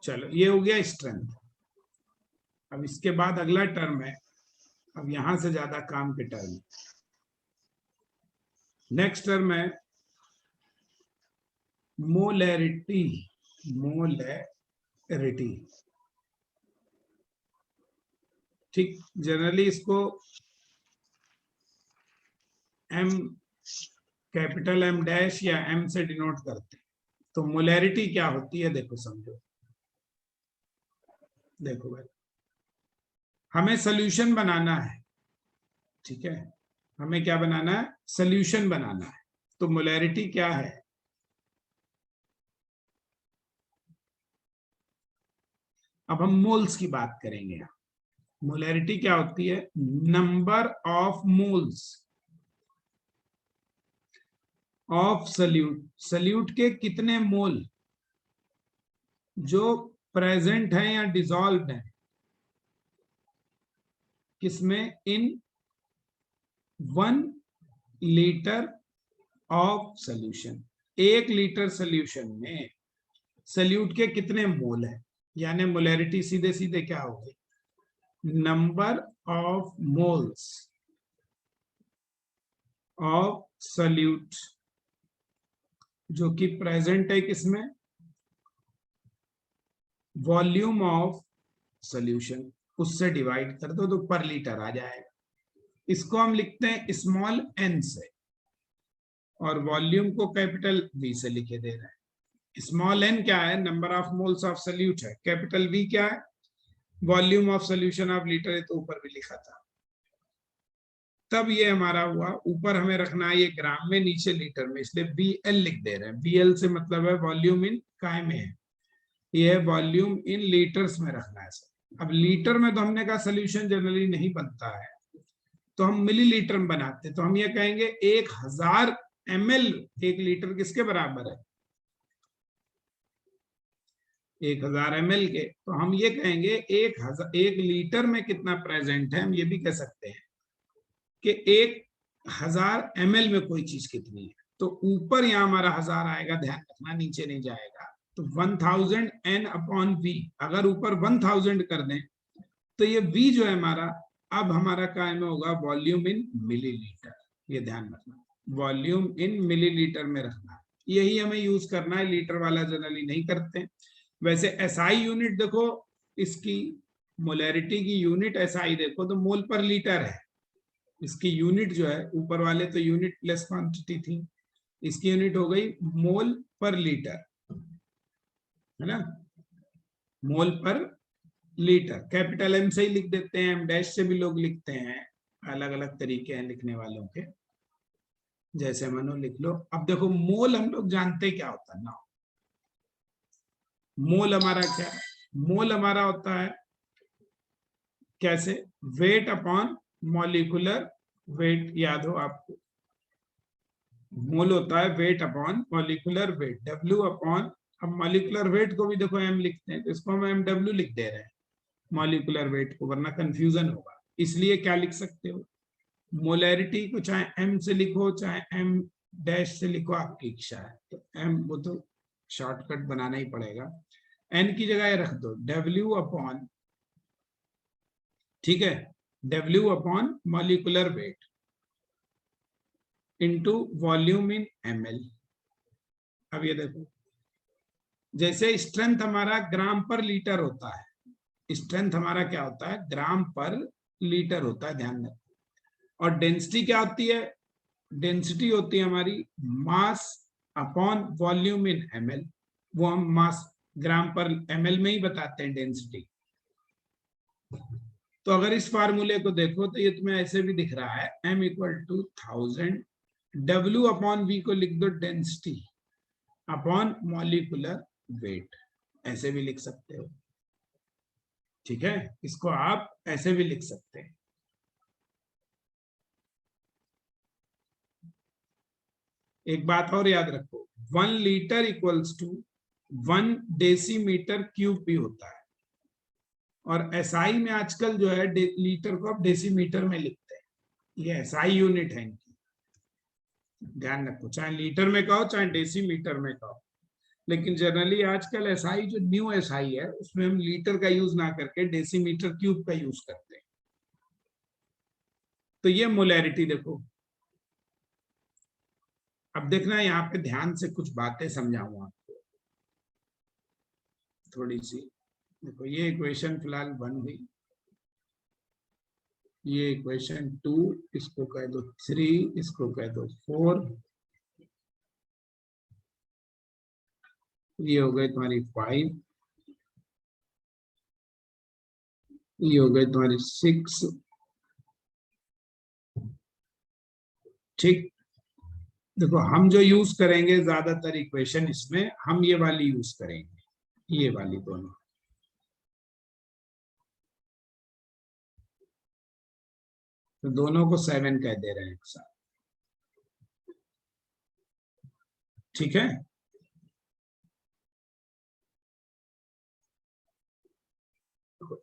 चलो ये हो गया स्ट्रेंथ। अब इसके बाद अगला टर्म है, अब यहां से ज्यादा काम के टर्म। नेक्स्ट टर्म है मोलैरिटी, मोलैरिटी। ठीक, जनरली इसको एम, कैपिटल एम डैश या एम से डिनोट करते हैं। तो मोलैरिटी क्या होती है, देखो समझो, देखो भाई हमें सोल्यूशन बनाना है, ठीक है, हमें क्या बनाना है, सोल्यूशन बनाना है। तो मोलैरिटी क्या है, अब हम मोल्स की बात करेंगे। मोलैरिटी क्या होती है, number of moles of solute, solute के कितने मोल जो प्रेजेंट है या डिसॉल्व है किसमें, इन 1 litre of solution. 1 litre solution में सोल्यूट के कितने मोल है, यानी मोलैरिटी सीधे सीधे क्या होगी, number of moles of solute जो कि प्रेजेंट है किसमें, वॉल्यूम ऑफ सोल्यूशन, उससे डिवाइड कर दो तो पर लीटर आ जाएगा। इसको हम लिखते हैं स्मॉल n से, और वॉल्यूम को कैपिटल V से लिखे दे रहे हैं। स्मॉल n क्या है, number of moles of solute है, कैपिटल V क्या है, volume of solution of litre है, तो ऊपर भी लिखा था। तब ये हमारा हुआ, ऊपर हमें रखना है ये ग्राम में, नीचे लीटर में, इसलिए BL लिख दे रहे हैं। BL से मतलब है वॉल्यूम इन काय में है, ये है वॉल्यूम इन लीटर्स में रखना है। अब लीटर में तो हमने कहा सोल्यूशन जनरली नहीं बनता है, तो हम मिलीलीटर में बनाते हैं, तो हम ये कहेंगे 1000 ml 1 लीटर किसके बराबर है, 1000 ml के। तो हम ये कहेंगे 1 लीटर में कितना प्रेजेंट है, हम ये भी कह सकते हैं कि 1000 ml में कोई चीज कितनी है। तो ऊपर यहाँ हमारा 1000 आएगा, ध्यान रखना, नीचे नहीं जाएगा। तो 1000 N/V, अगर ऊपर 1000 कर दें तो ये V जो है हमारा, अब हमारा काय में होगा वॉल्यूम इन मिलीलीटर। ये ध्यान रखना, वॉल्यूम इन मिलीलीटर में रखना, यही हमें यूज करना है, लीटर वाला जनरली नहीं करते। वैसे SI यूनिट देखो, इसकी मोलैरिटी की यूनिट SI देखो तो मोल पर लीटर है। इसकी यूनिट जो है, ऊपर वाले तो यूनिट प्लस क्वांटिटी थी, इसकी यूनिट हो गई मोल पर लीटर, है ना, मोल पर लीटर। कैपिटल M से ही लिख देते हैं, M डैश से भी लोग लिखते हैं, अलग अलग तरीके हैं लिखने वालों के, जैसे मनो लिख लो। अब देखो मोल हम लोग जानते क्या होता है ना, मोल हमारा क्या है, मोल हमारा होता है कैसे, वेट अपॉन मॉलिक्यूलर वेट, याद हो आपको, मोल होता है weight upon molecular wait, W upon, अब मॉलिक्यूलर वेट को भी देखो M लिखते हैं, तो इसको हम MW लिख दे रहे हैं मॉलिक्यूलर वेट को, वरना कंफ्यूजन होगा। इसलिए क्या लिख सकते हो, मोलैरिटी को चाहे M से लिखो चाहे M डैश से लिखो, आपकी इच्छा है। तो M वो तो शॉर्टकट बनाना ही पड़ेगा, N की जगह रख दो W अपॉन, ठीक है, W upon molecular weight into volume in ml। अब ये देखो, जैसे स्ट्रेंथ हमारा ग्राम पर लीटर होता है, स्ट्रेंथ हमारा क्या होता है, ग्राम पर लीटर होता है, ध्यान रखो। और डेंसिटी क्या होती है, डेंसिटी होती है हमारी mass upon volume in ml, वो हम मास ग्राम पर ml में ही बताते हैं डेंसिटी। तो अगर इस फार्मूले को देखो तो ये तुम्हें ऐसे भी दिख रहा है, M = 1000, W अपॉन V को लिख दो डेंसिटी अपॉन मॉलिक्यूलर वेट, ऐसे भी लिख सकते हो, ठीक है, इसको आप ऐसे भी लिख सकते हैं। एक बात और याद रखो, 1 litre equals to 1 decimetre cube भी होता है, और SI में आजकल जो है लीटर को आप डेसीमीटर में लिखते हैं, ये SI यूनिट है इनकी, ध्यान रखो, चाहे लीटर में कहो चाहे डेसीमीटर में कहो। लेकिन जनरली आजकल SI जो न्यू SI है उसमें हम लीटर का यूज ना करके डेसीमीटर क्यूब का यूज करते हैं। तो ये मोलैरिटी देखो, अब देखना यहाँ पे ध्यान से कुछ बातें समझाऊंगा आपको थोड़ी सी। देखो ये इक्वेशन फिलहाल बन गई, ये इक्वेशन 2, इसको कह दो 3, इसको कह दो 4, ये हो गई तुम्हारी 5, ये हो गई तुम्हारी 6, ठीक। देखो हम जो यूज करेंगे ज्यादातर इक्वेशन, इसमें हम ये वाली यूज करेंगे, ये वाली दोनों, तो दोनों को 7 कह दे रहे हैं एक साथ, ठीक है।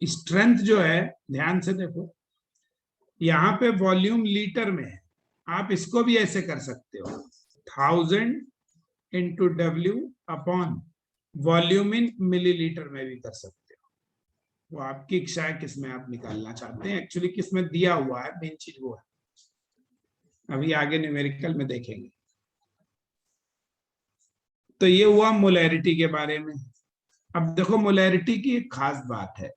स्ट्रेंथ जो है, ध्यान से देखो, यहाँ पे वॉल्यूम लीटर में है, आप इसको भी ऐसे कर सकते हो, 1000 इंटू W अपॉन वॉल्यूम इन मिलीलीटर में भी कर सकते हो, वो आपकी इच्छा है किसमें आप निकालना चाहते हैं। एक्चुअली किसमें दिया हुआ है, मेन चीज वो है, अभी आगे न्यूमेरिकल में देखेंगे। तो ये हुआ मोलैरिटी के बारे में। अब देखो मोलैरिटी की एक खास बात है,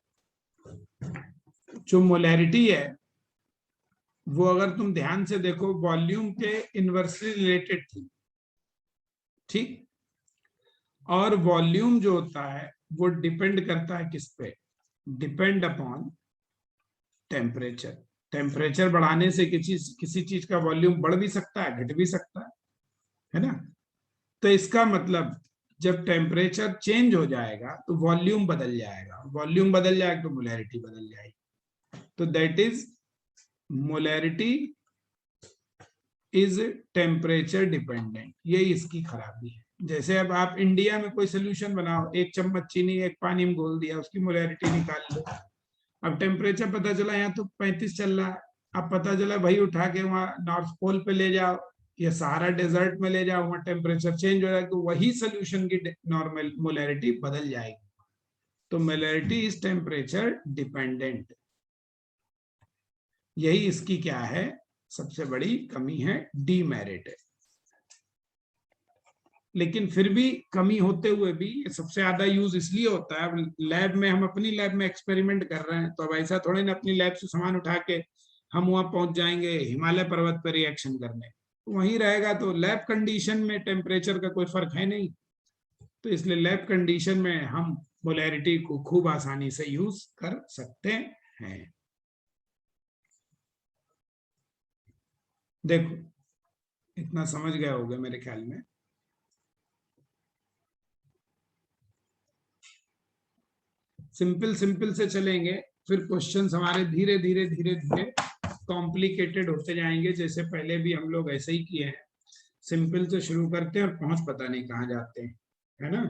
जो मोलैरिटी है वो अगर तुम ध्यान से देखो वॉल्यूम के इनवर्सली रिलेटेड थी, ठीक। और वॉल्यूम जो होता है वो डिपेंड करता है किस पे, डिपेंड अपॉन टेम्परेचर। टेम्परेचर बढ़ाने से किसी चीज का वॉल्यूम बढ़ भी सकता है, घट भी सकता है ना। तो इसका मतलब जब टेम्परेचर चेंज हो जाएगा तो वॉल्यूम बदल जाएगा, वॉल्यूम बदल जाएगा तो मोलैरिटी बदल जाएगी। तो that is molarity is temperature dependent, यही इसकी खराबी है। जैसे अब आप इंडिया में कोई सोल्यूशन बनाओ, 1 चम्मच चीनी एक पानी में घोल दिया, उसकी मोलैरिटी निकाल लो, अब टेम्परेचर पता चला यहाँ तो 35 चल रहा है, अब पता चला भाई उठा के वहां नॉर्थ पोल पे ले जाओ या सहारा डेजर्ट में ले जाओ, वहां टेम्परेचर चेंज हो जाएगा, तो वही सोल्यूशन की नॉर्मल मोलैरिटी बदल जाएगी। तो मोलैरिटी इज टेम्परेचर डिपेंडेंट, यही इसकी क्या है, सबसे बड़ी कमी है, डीमेरिट है। लेकिन फिर भी कमी होते हुए भी सबसे ज्यादा यूज इसलिए होता है, अब लैब में हम अपनी लैब में एक्सपेरिमेंट कर रहे हैं, तो अब ऐसा थोड़े ना अपनी लैब से सामान उठा के हम वहां पहुंच जाएंगे हिमालय पर्वत पर रिएक्शन करने, वहीं रहेगा, तो लैब कंडीशन में टेम्परेचर का कोई फर्क है नहीं, तो इसलिए लैब कंडीशन में हम मोलैरिटी को खूब आसानी से यूज कर सकते हैं। देखो इतना समझ गए होगे मेरे ख्याल में। सिंपल सिंपल से चलेंगे, फिर क्वेश्चंस हमारे धीरे धीरे धीरे धीरे कॉम्प्लिकेटेड होते जाएंगे, जैसे पहले भी हम लोग ऐसे ही किए हैं, सिंपल से शुरू करते हैं और पहुंच पता नहीं कहाँ जाते हैं, है ना।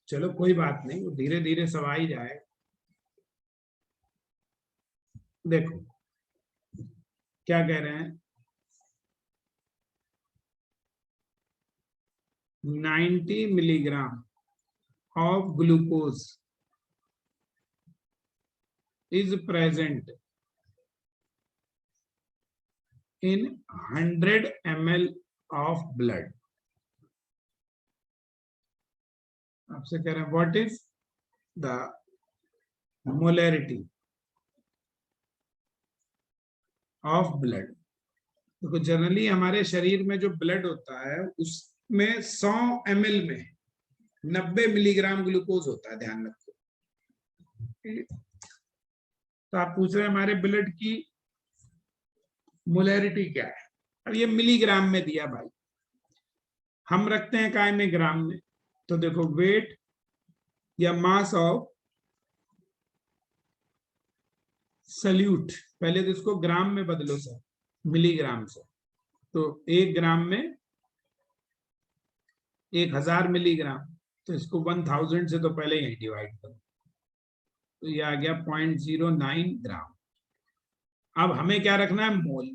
चलो कोई बात नहीं, वो धीरे धीरे सब आ ही जाए। देखो क्या कह रहे हैं, 90 milligram of glucose is present in 100 ml of blood। आपसे कह रहे हैं what is the molarity of blood. देखो जनरली हमारे शरीर में जो ब्लड होता है उसमें 100 ml में 90 मिलीग्राम ग्लूकोज होता है, ध्यान रखो। तो आप पूछ रहे हैं हमारे ब्लड की मोलैरिटी क्या है, अब ये मिलीग्राम में दिया भाई, हम रखते हैं काय में, ग्राम में। तो देखो वेट या मास ऑफ सल्यूट, पहले तो इसको ग्राम में बदलो सर, मिलीग्राम से, तो 1 ग्राम में 1000 मिलीग्राम, तो इसको 1000 से तो पहले यही डिवाइड करो, तो ये आ गया 0.09 ग्राम। अब हमें क्या रखना है, मोल,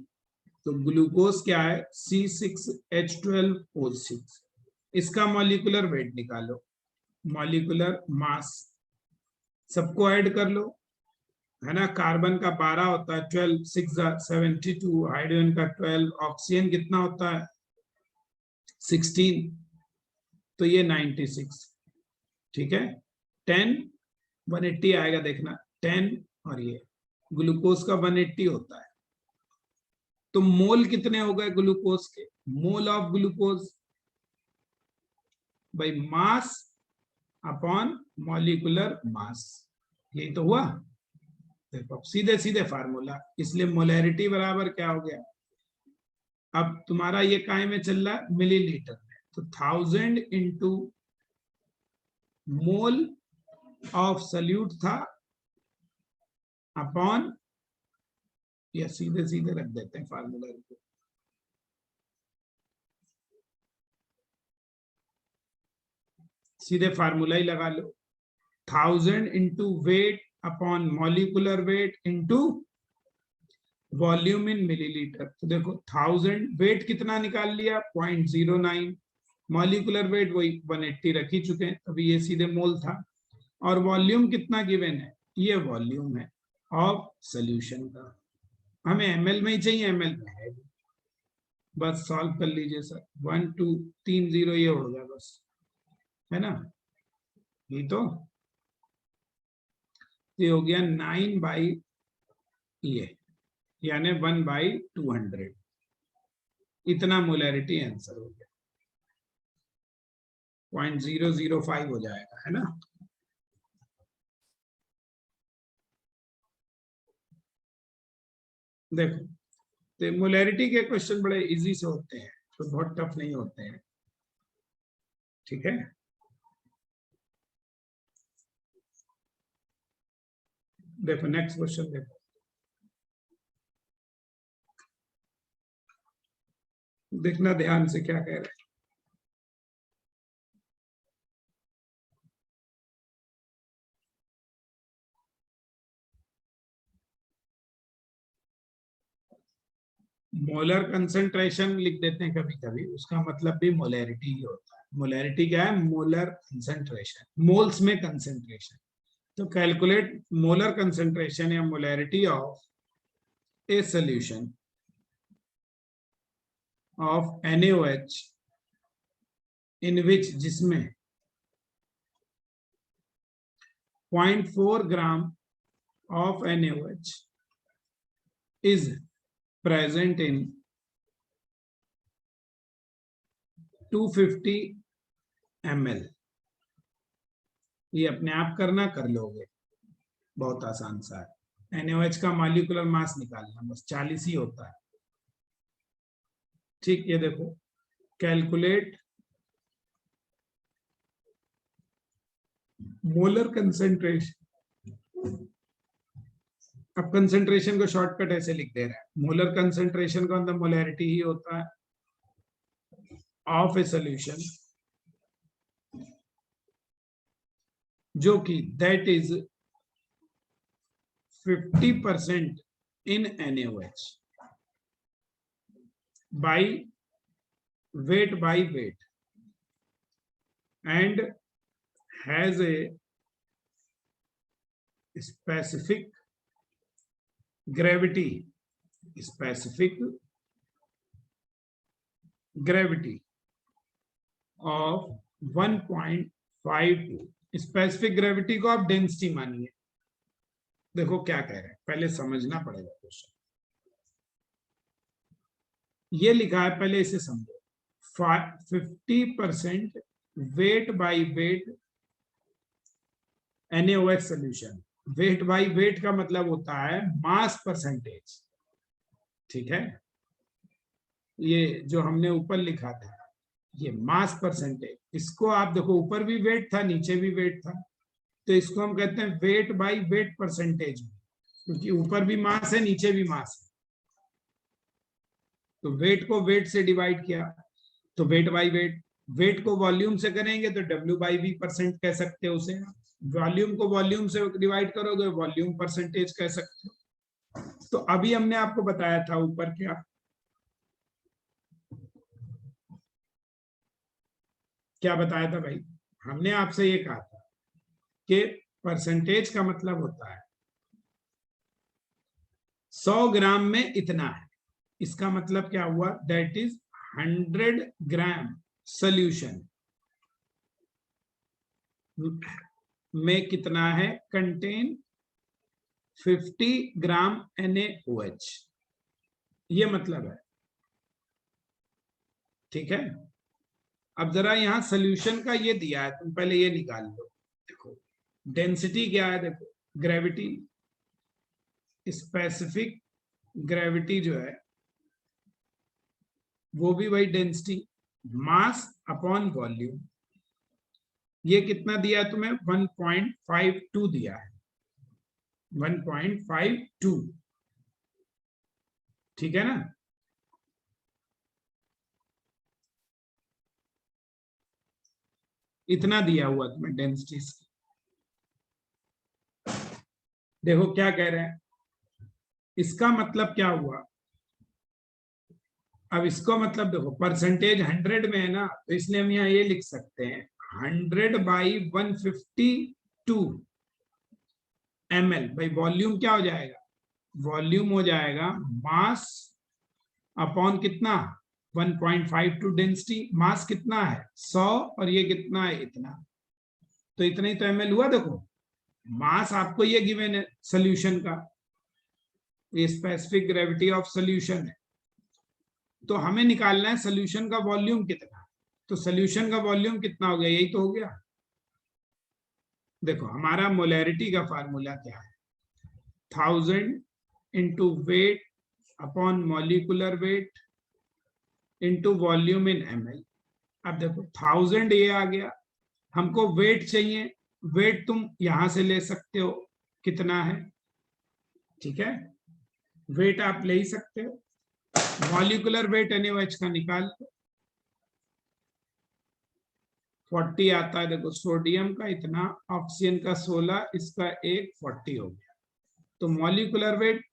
तो ग्लूकोज क्या है, C6H12O6, इसका मॉलिक्यूलर वेट निकालो, मॉलिक्यूलर मास सबको ऐड कर लो, है ना। कार्बन का 12 होता है, 12 6 72, हाइड्रोजन का 12, ऑक्सीजन कितना होता है 16, तो ये 96, ठीक है। 10 180 आएगा, देखना 10, और ये ग्लूकोज का 180 होता है, तो मोल कितने हो गए ग्लूकोज के, mole of glucose by mass upon molecular mass, यही तो हुआ। देखो सीधे सीधे फार्मूला, इसलिए मोलैरिटी बराबर क्या हो गया, अब तुम्हारा ये काय में चल रहा है, मिलीलीटर में, तो 1000 इंटू मोल ऑफ सल्यूट था अपॉन, या सीधे सीधे रख देते हैं फार्मूला को, सीधे फार्मूला ही लगा लो, 1000 into weight upon molecular weight into volume इन मिलीलीटर। तो देखो 1000 वेट कितना निकाल लिया 0.09, मॉलिक्यूलर वेट वही 180 रख ही चुके हैं, अभी ये सीधे मोल था, और वॉल्यूम कितना गिवन है, ये वॉल्यूम है ऑफ सॉल्यूशन का, हमें एमएल में ही चाहिए, एमएल में है, बस सॉल्व कर लीजिए सर, 1 2 3 0 ये हो गया बस, है ना। ये तो ये हो गया 9 बाई ये, यानी 1/200, इतना मोलैरिटी आंसर हो गया, 0.005 हो जाएगा, है ना। देखो तो मोलैरिटी के क्वेश्चन बड़े इजी से होते हैं, तो बहुत टफ नहीं होते हैं, ठीक है। देखो नेक्स्ट क्वेश्चन देखो, देखना ध्यान से क्या कह रहे हैं। मोलर कंसंट्रेशन लिख देते हैं कभी कभी, उसका मतलब भी मोलैरिटी ही होता है। मोलैरिटी क्या है? मोलर कंसंट्रेशन, मोल्स में कंसंट्रेशन। तो कैलकुलेट मोलर कंसंट्रेशन या molarity of A solution of NaOH इन विच, जिसमें 0.4 ग्राम of NaOH is present in 250 ml। ये अपने आप करना, कर लोगे, बहुत आसान सा है। NaOH का मॉलिक्यूलर मास निकालना, बस 40 ही होता है। ठीक, ये देखो, कैलकुलेट मोलर कंसंट्रेशन। अब कंसंट्रेशन को शॉर्टकट ऐसे लिख दे रहा है, मोलर कंसंट्रेशन का मतलब मोलैरिटी ही होता है ऑफ ए सॉल्यूशन जो कि that is 50% in NaOH by weight and has a specific gravity of 1.52। Specific gravity को आप डेंसिटी मानिए। देखो क्या कह रहे हैं, पहले समझना पड़ेगा क्वेश्चन। ये लिखा है, पहले इसे समझो। 50% weight by wait NaOH solution. Weight by wait का मतलब होता है मास परसेंटेज, ठीक है। ये जो हमने ऊपर लिखा था, ये मास परसेंटेज, इसको आप देखो, ऊपर भी वेट था, नीचे भी वेट था, तो इसको हम कहते हैं वेट बाई वेट परसेंटेज, क्योंकि ऊपर भी मास है, नीचे भी मास है। तो वेट को वेट से डिवाइड किया तो वेट बाई वेट। वेट को वॉल्यूम से करेंगे तो W/V परसेंट कह सकते हो उसे। वॉल्यूम को वॉल्यूम से डिवाइड करोगे, वॉल्यूम परसेंटेज कह सकते हो। तो अभी हमने आपको बताया था ऊपर क्या बताया था भाई? हमने आपसे ये कहा था कि परसेंटेज का मतलब होता है 100 ग्राम में इतना है। इसका मतलब क्या हुआ? दैट इज 100 ग्राम सॉल्यूशन में कितना है? कंटेन 50 ग्राम NaOH, ये मतलब है, ठीक है। अब जरा यहां सोल्यूशन का ये दिया है, तुम पहले ये निकाल लो। देखो डेंसिटी क्या है, देखो ग्रेविटी, स्पेसिफिक ग्रेविटी जो है वो भी वही डेंसिटी, मास अपॉन वॉल्यूम। ये कितना दिया है तुम्हें? 1.52 दिया है, 1.52, ठीक है ना। इतना दिया हुआ तुम्हें डेंसिटी। देखो क्या कह रहे हैं, इसका मतलब क्या हुआ? अब इसको मतलब देखो, परसेंटेज 100 में है ना, तो इसलिए हम यहाँ ये लिख सकते हैं 100/152 ml। भाई वॉल्यूम क्या हो जाएगा? वॉल्यूम हो जाएगा मास अपॉन कितना? 1.52 डेंसिटी। मास कितना है? 100, और ये कितना है? इतना। तो इतना ही तो ml हुआ। देखो मास आपको ये गिवन है सोल्यूशन का, ये स्पेसिफिक ग्रेविटी ऑफ सोल्यूशन है। तो हमें निकालना है सोल्यूशन का वॉल्यूम कितना है। तो सोल्यूशन का वॉल्यूम कितना हो गया? यही तो हो गया। देखो हमारा मोलैरिटी का फार्मूला क्या है? 1000 into weight upon molecular weight into volume in ml। अब देखो 1000 ये आ गया, हमको वेट चाहिए। वेट तुम यहां से ले सकते हो, कितना है? ठीक है, वेट आप ले ही सकते हो, मॉलिक्यूलर वेट NaOH का निकाल लो, 40 आता है। देखो सोडियम का इतना, ऑक्सीजन का 16, इसका 1, 40 हो गया। तो मॉलिक्यूलर वेट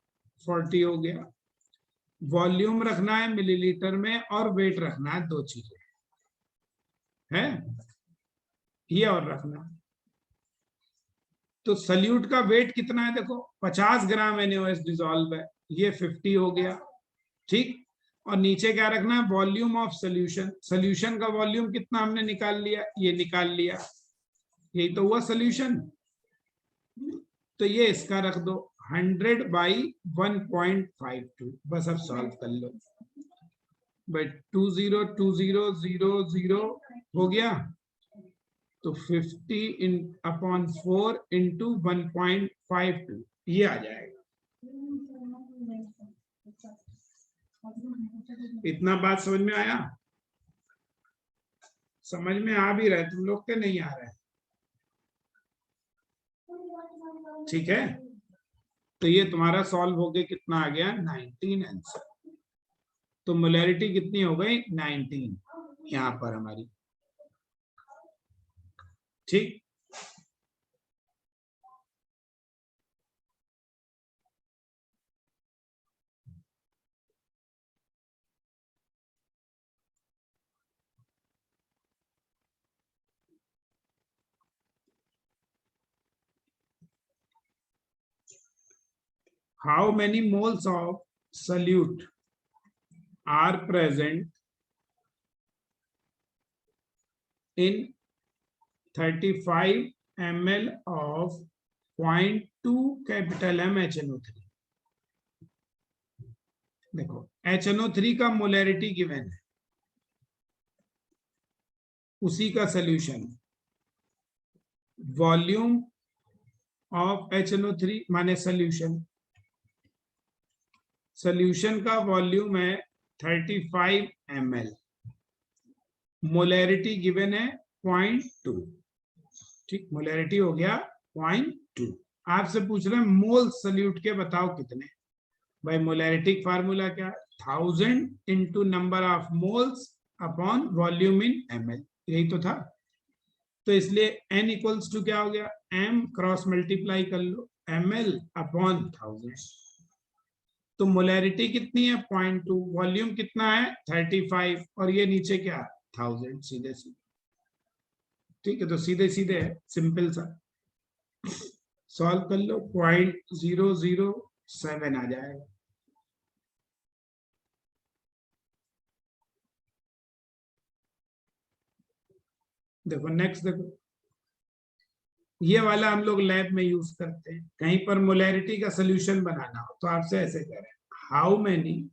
40 हो गया। वॉल्यूम रखना है मिलीलीटर में और वेट रखना है, दो चीजें है ये और रखना। तो सल्यूट का वेट कितना है, देखो 50 ग्राम NaOH डिसॉल्व है, ये 50 हो गया। ठीक, और नीचे क्या रखना है, वॉल्यूम ऑफ सोल्यूशन। सोल्यूशन का वॉल्यूम कितना हमने निकाल लिया, ये निकाल लिया, यही तो हुआ सोल्यूशन। तो ये इसका रख दो 100/1.52, बस अब सॉल्व कर लो। भाई 20 हो गया, तो 50/4 इंटू 1.52 ये आ जाएगा। इतना बात समझ में आया? समझ में आ भी रहा है तुम लोग के, नहीं आ रहा है? ठीक है, तो ये तुम्हारा सॉल्व हो गया, कितना आ गया 19 आंसर। तो मोलैरिटी कितनी हो गई 19 यहां पर हमारी। ठीक, how many moles of solute are present in 35 ml of 0.2 capital M HNO3? देखो HNO3 का मोलैरिटी गिवन है, उसी का सोल्यूशन, वॉल्यूम ऑफ HNO3 माने सोल्यूशन, सोल्यूशन का वॉल्यूम है 35 ml, मोलैरिटी गिवन है 0.2। ठीक, मोलैरिटी हो गया 0.2। आपसे पूछ रहे हैं मोल सोल्यूट के बताओ कितने। भाई मोलैरिटी फार्मूला क्या है, 1000 into number of moles upon volume in ml, यही तो था। तो इसलिए n इक्वल्स टू क्या हो गया, m क्रॉस मल्टीप्लाई कर लो, ml अपॉन 1000। तो मोलैरिटी कितनी है 0.2, वॉल्यूम कितना है 35, और ये नीचे क्या 1000, सीधे सीधे। ठीक है, तो सीधे सीधे सिंपल सा सॉल्व कर लो, 0.007 आ जाएगा। देखो नेक्स्ट, देखो ये वाला हम लोग लैब में यूज करते हैं, कहीं पर मोलैरिटी का सोल्यूशन बनाना हो तो आपसे ऐसे करें, how many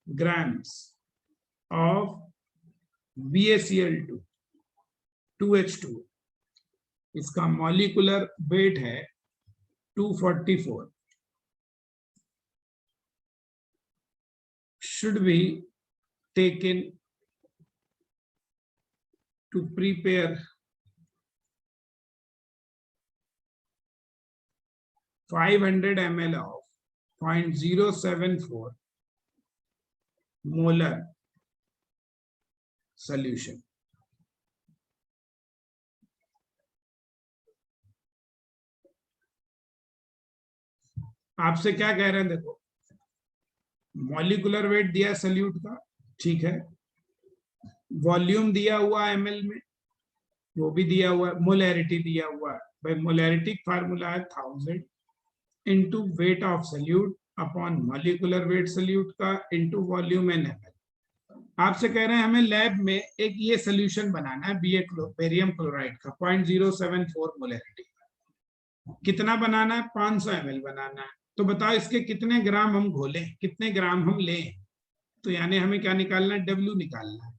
grams of BaCl2 2H2, इसका मॉलिक्यूलर वेट है 244, should be taken to prepare 500 ml of 0.074 molar solution. आपसे क्या कह रहे हैं, देखो मॉलिक्यूलर वेट दिया सल्यूट का, ठीक है, वॉल्यूम दिया हुआ ml में, वो भी दिया हुआ है, मोलैरिटी दिया हुआ है। भाई मोलैरिटी फार्मूला है 1000 into weight of solute upon molecular weight solute का इंटू वॉल्यूम इन ml। आपसे कह रहे हैं हमें लैब में एक ये सोल्यूशन बनाना है बेरियम क्लोराइड का 0.074 मोलैरिटी का। कितना बनाना है, 500 ml बनाना है। तो बताओ इसके कितने ग्राम हम घोलें, कितने ग्राम हम लें। तो यानी हमें क्या निकालना है, W निकालना है।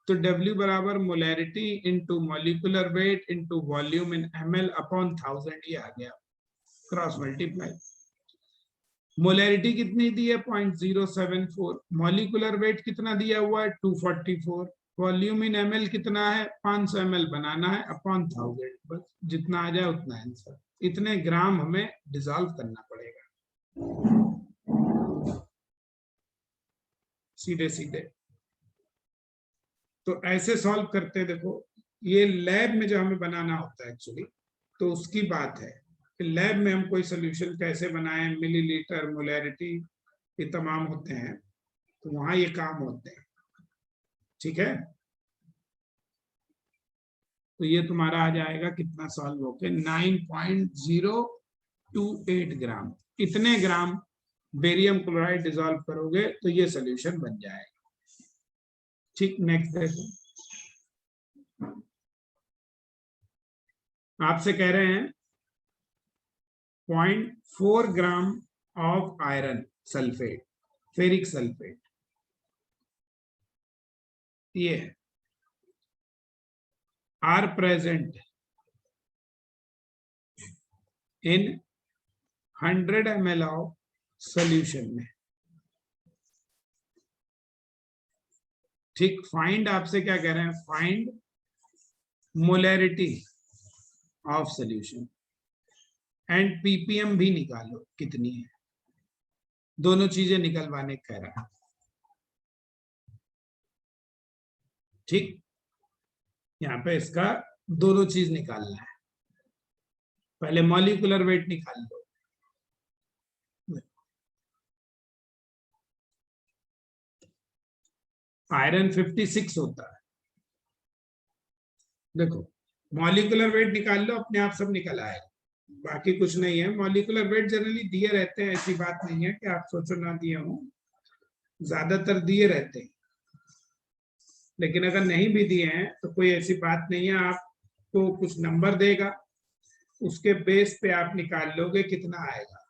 तो W बराबर molarity into molecular weight into volume in ml upon 1000, ये आ गया, क्रॉस मल्टीप्लाई। मोलैरिटी कितनी दी है 0.074, मॉलिक्यूलर वेट कितना दिया हुआ है 244, वॉल्यूम इन ml कितना है 500 ml बनाना है अपॉन 1000, बस जितना आ जाए उतना आंसर। इतने ग्राम हमें डिसॉल्व करना पड़ेगा, सीधे सीधे। तो ऐसे सॉल्व करते, देखो ये लैब में जो हमें बनाना होता है एक्चुअली, तो उसकी बात है कि लैब में हम कोई सोल्यूशन कैसे बनाएं, मिलीलीटर, मोलैरिटी, ये तमाम होते हैं, तो वहां ये काम होते हैं। ठीक है, तो ये तुम्हारा आ जाएगा कितना सॉल्व होके 9.028 ग्राम। इतने ग्राम बेरियम क्लोराइड डिसॉल्व करोगे तो ये सोल्यूशन बन जाएगा। ठीक, नेक्स्ट देखो, आपसे कह रहे हैं 0.4 gram of iron sulphate, ferric sulphate, ये है, are present in 100 ml of solution में। ठीक, फाइंड, आपसे क्या कह रहे हैं, find molarity of solution and ppm भी निकालो कितनी है, दोनों चीजें निकलवाने कह रहा है। ठीक, यहाँ पे इसका दोनों चीज निकालना है, पहले मॉलिक्यूलर वेट निकाल लो। आयरन 56 होता है, देखो मॉलिक्यूलर वेट निकाल लो, अपने आप सब निकल आएगा, बाकी कुछ नहीं है। मॉलिक्यूलर वेट जनरली दिए रहते हैं, ऐसी बात नहीं है कि आप सोचो ना दिए हो, ज्यादातर दिए रहते हैं, लेकिन अगर नहीं भी दिए हैं तो कोई ऐसी बात नहीं है, आपको कुछ नंबर देगा, उसके बेस पे आप निकाल लोगे कितना आएगा।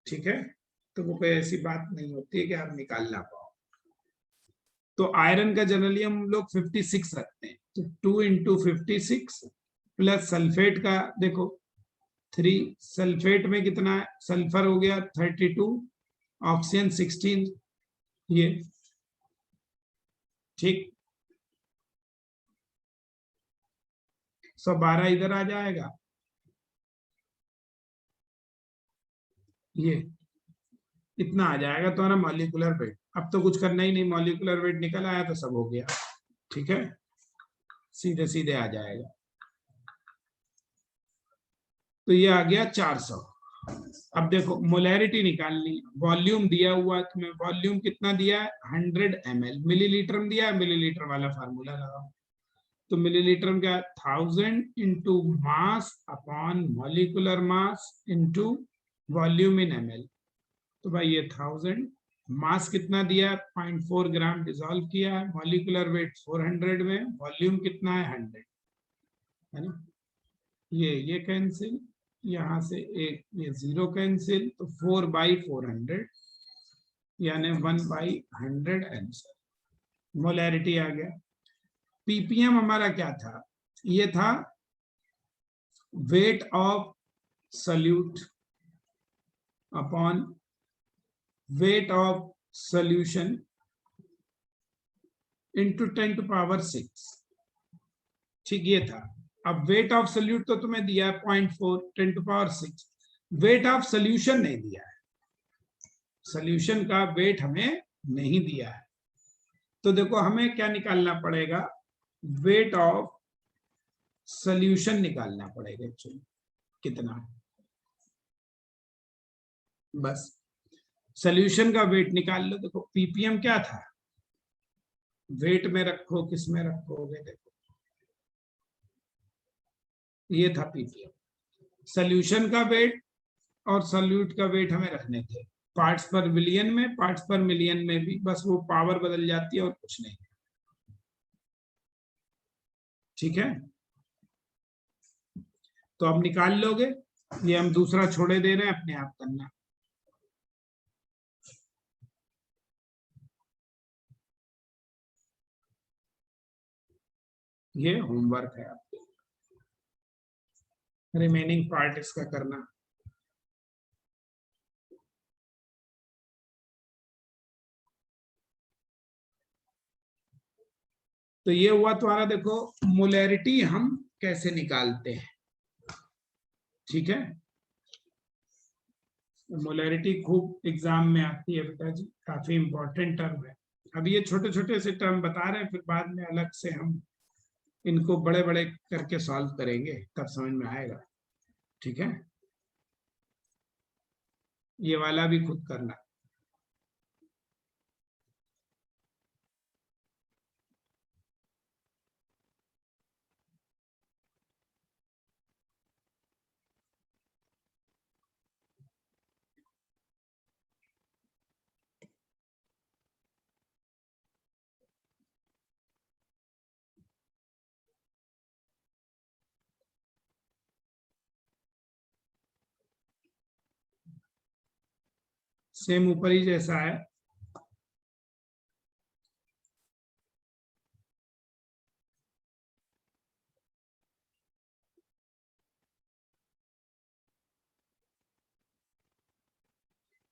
ठीक है, तो वो कोई ऐसी बात नहीं होती है कि आप निकाल ना पाओ। तो आयरन का जनरली हम लोग 56 रखते हैं, तो 2 × 56 प्लस सल्फेट का देखो 3, सल्फेट में कितना है, सल्फर हो गया 32, ऑक्सीजन 16, ये ठीक, 112 इधर आ जाएगा, ये इतना आ जाएगा तुम्हारा मॉलिक्यूलर वेट। अब तो कुछ करना ही नहीं, मॉलिक्यूलर वेट निकल आया तो सब हो गया। ठीक है, सीधे सीधे आ जाएगा। तो ये आ गया 400। अब देखो मोलैरिटी निकालनी, वॉल्यूम दिया हुआ तुम्हें, वॉल्यूम कितना दिया है 100 ml, मिलीलीटर में दिया है, मिलीलीटर वाला फार्मूला लगाओ। तो मिलीलीटर में क्या, 1000 into mass upon molecular mass into volume in ml। तो भाई ये 1000, मास कितना दिया है 0.4 ग्राम डिसॉल्व किया है, मॉलिक्यूलर वेट 400 में, वॉल्यूम कितना है 100, है ना। ये कैंसिल, यहां से एक ये 0 कैंसिल, तो 4/400 यानी 1/100 आंसर, मोलैरिटी आ गया। पीपीएम हमारा क्या था, ये था wait of solute upon weight of solution into 10⁻⁶। ठीक, ये था। अब वेट ऑफ सोल्यूट तो तुम्हें दिया है 0.4, 10⁻⁶, वेट ऑफ सोल्यूशन नहीं दिया है, सोल्यूशन का वेट हमें नहीं दिया है। तो देखो हमें क्या निकालना पड़ेगा, वेट ऑफ सोल्यूशन निकालना पड़ेगा एक्चुअली, कितना, बस सोल्यूशन का वेट निकाल लो। देखो पीपीएम क्या था, वेट में रखो, किस में रखोगे, देखो ये था पीपीएम, सोल्यूशन का वेट और सोल्यूट का वेट हमें रखने थे, पार्ट्स पर बिलियन में, पार्ट्स पर मिलियन में भी, बस वो पावर बदल जाती है और कुछ नहीं। ठीक है, तो अब निकाल लोगे, ये हम दूसरा छोड़े दे रहे हैं, अपने आप करना। ये होमवर्क है आपके, रिमेनिंग पार्ट इसका करना। तो ये हुआ तुम्हारा, देखो मोलैरिटी हम कैसे निकालते हैं। ठीक है, मोलैरिटी खूब एग्जाम में आती है बेटा जी, काफी इंपॉर्टेंट टर्म है। अब ये छोटे छोटे से टर्म बता रहे हैं, फिर बाद में अलग से हम इनको बड़े बड़े करके सॉल्व करेंगे, तब समझ में आएगा। ठीक है, ये वाला भी खुद करना। सेम ऊपर ही जैसा है।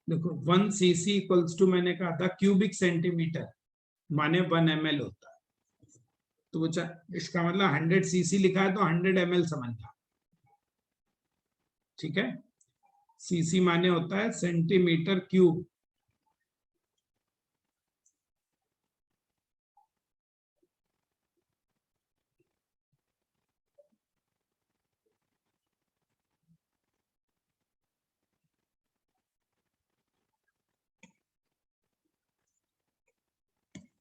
देखो 1 cc इक्वल्स टू, मैंने कहा था क्यूबिक सेंटीमीटर माने 1 ml होता है। तो वो इसका मतलब 100 cc लिखा है तो 100 ml समझना। ठीक है, सीसी माने होता है सेंटीमीटर क्यूब।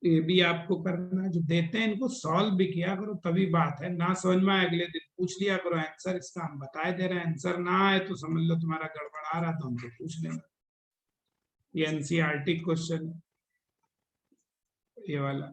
ये भी आपको करना, जो देते हैं इनको सॉल्व भी किया करो, तभी बात है। ना समझ में आए अगले दिन पूछ लिया करो आंसर, इसका हम बताए दे रहे हैं, आंसर ना आए तो समझ लो तुम्हारा गड़बड़ा रहा, तो हमसे पूछ लेना। ये एनसीईआरटी क्वेश्चन, ये वाला।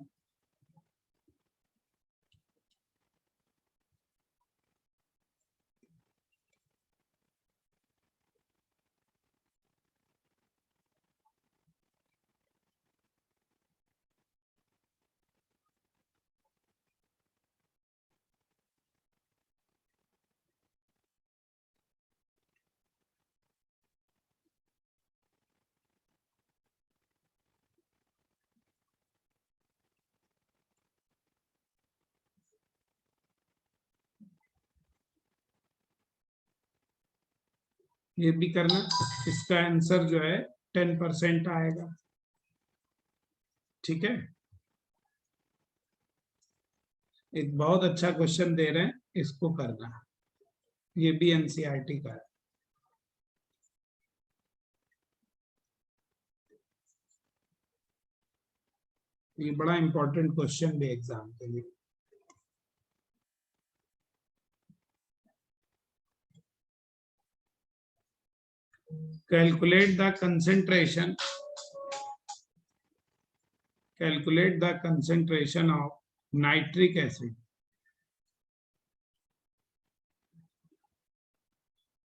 ये भी करना, इसका आंसर जो है 10% आएगा। ठीक है, एक बहुत अच्छा क्वेश्चन दे रहे हैं, इसको करना। ये भी एनसीईआरटी का है। ये बड़ा इंपॉर्टेंट क्वेश्चन भी एग्जाम के लिए। Calculate the concentration of nitric acid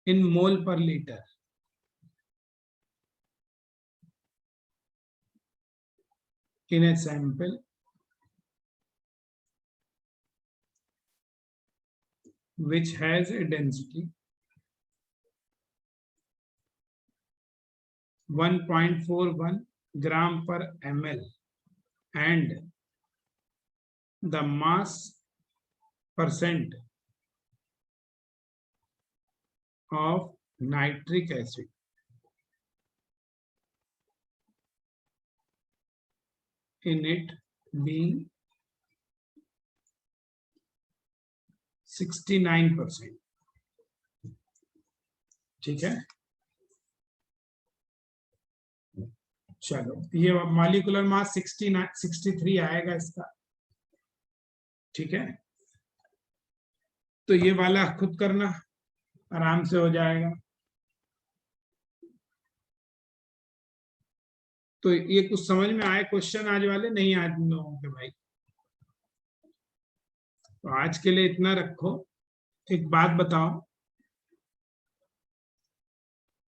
in mole per liter in a sample which has a density 1.41 gram per ml and the mass percent of nitric acid in it being 69%। ठीक है, चलो ये molecular mass 63 आएगा इसका। ठीक है, तो ये वाला खुद करना, आराम से हो जाएगा। तो ये कुछ समझ में आए क्वेश्चन आज वाले? नहीं आज लोगों के भाई? तो आज के लिए इतना रखो। एक बात बताओ,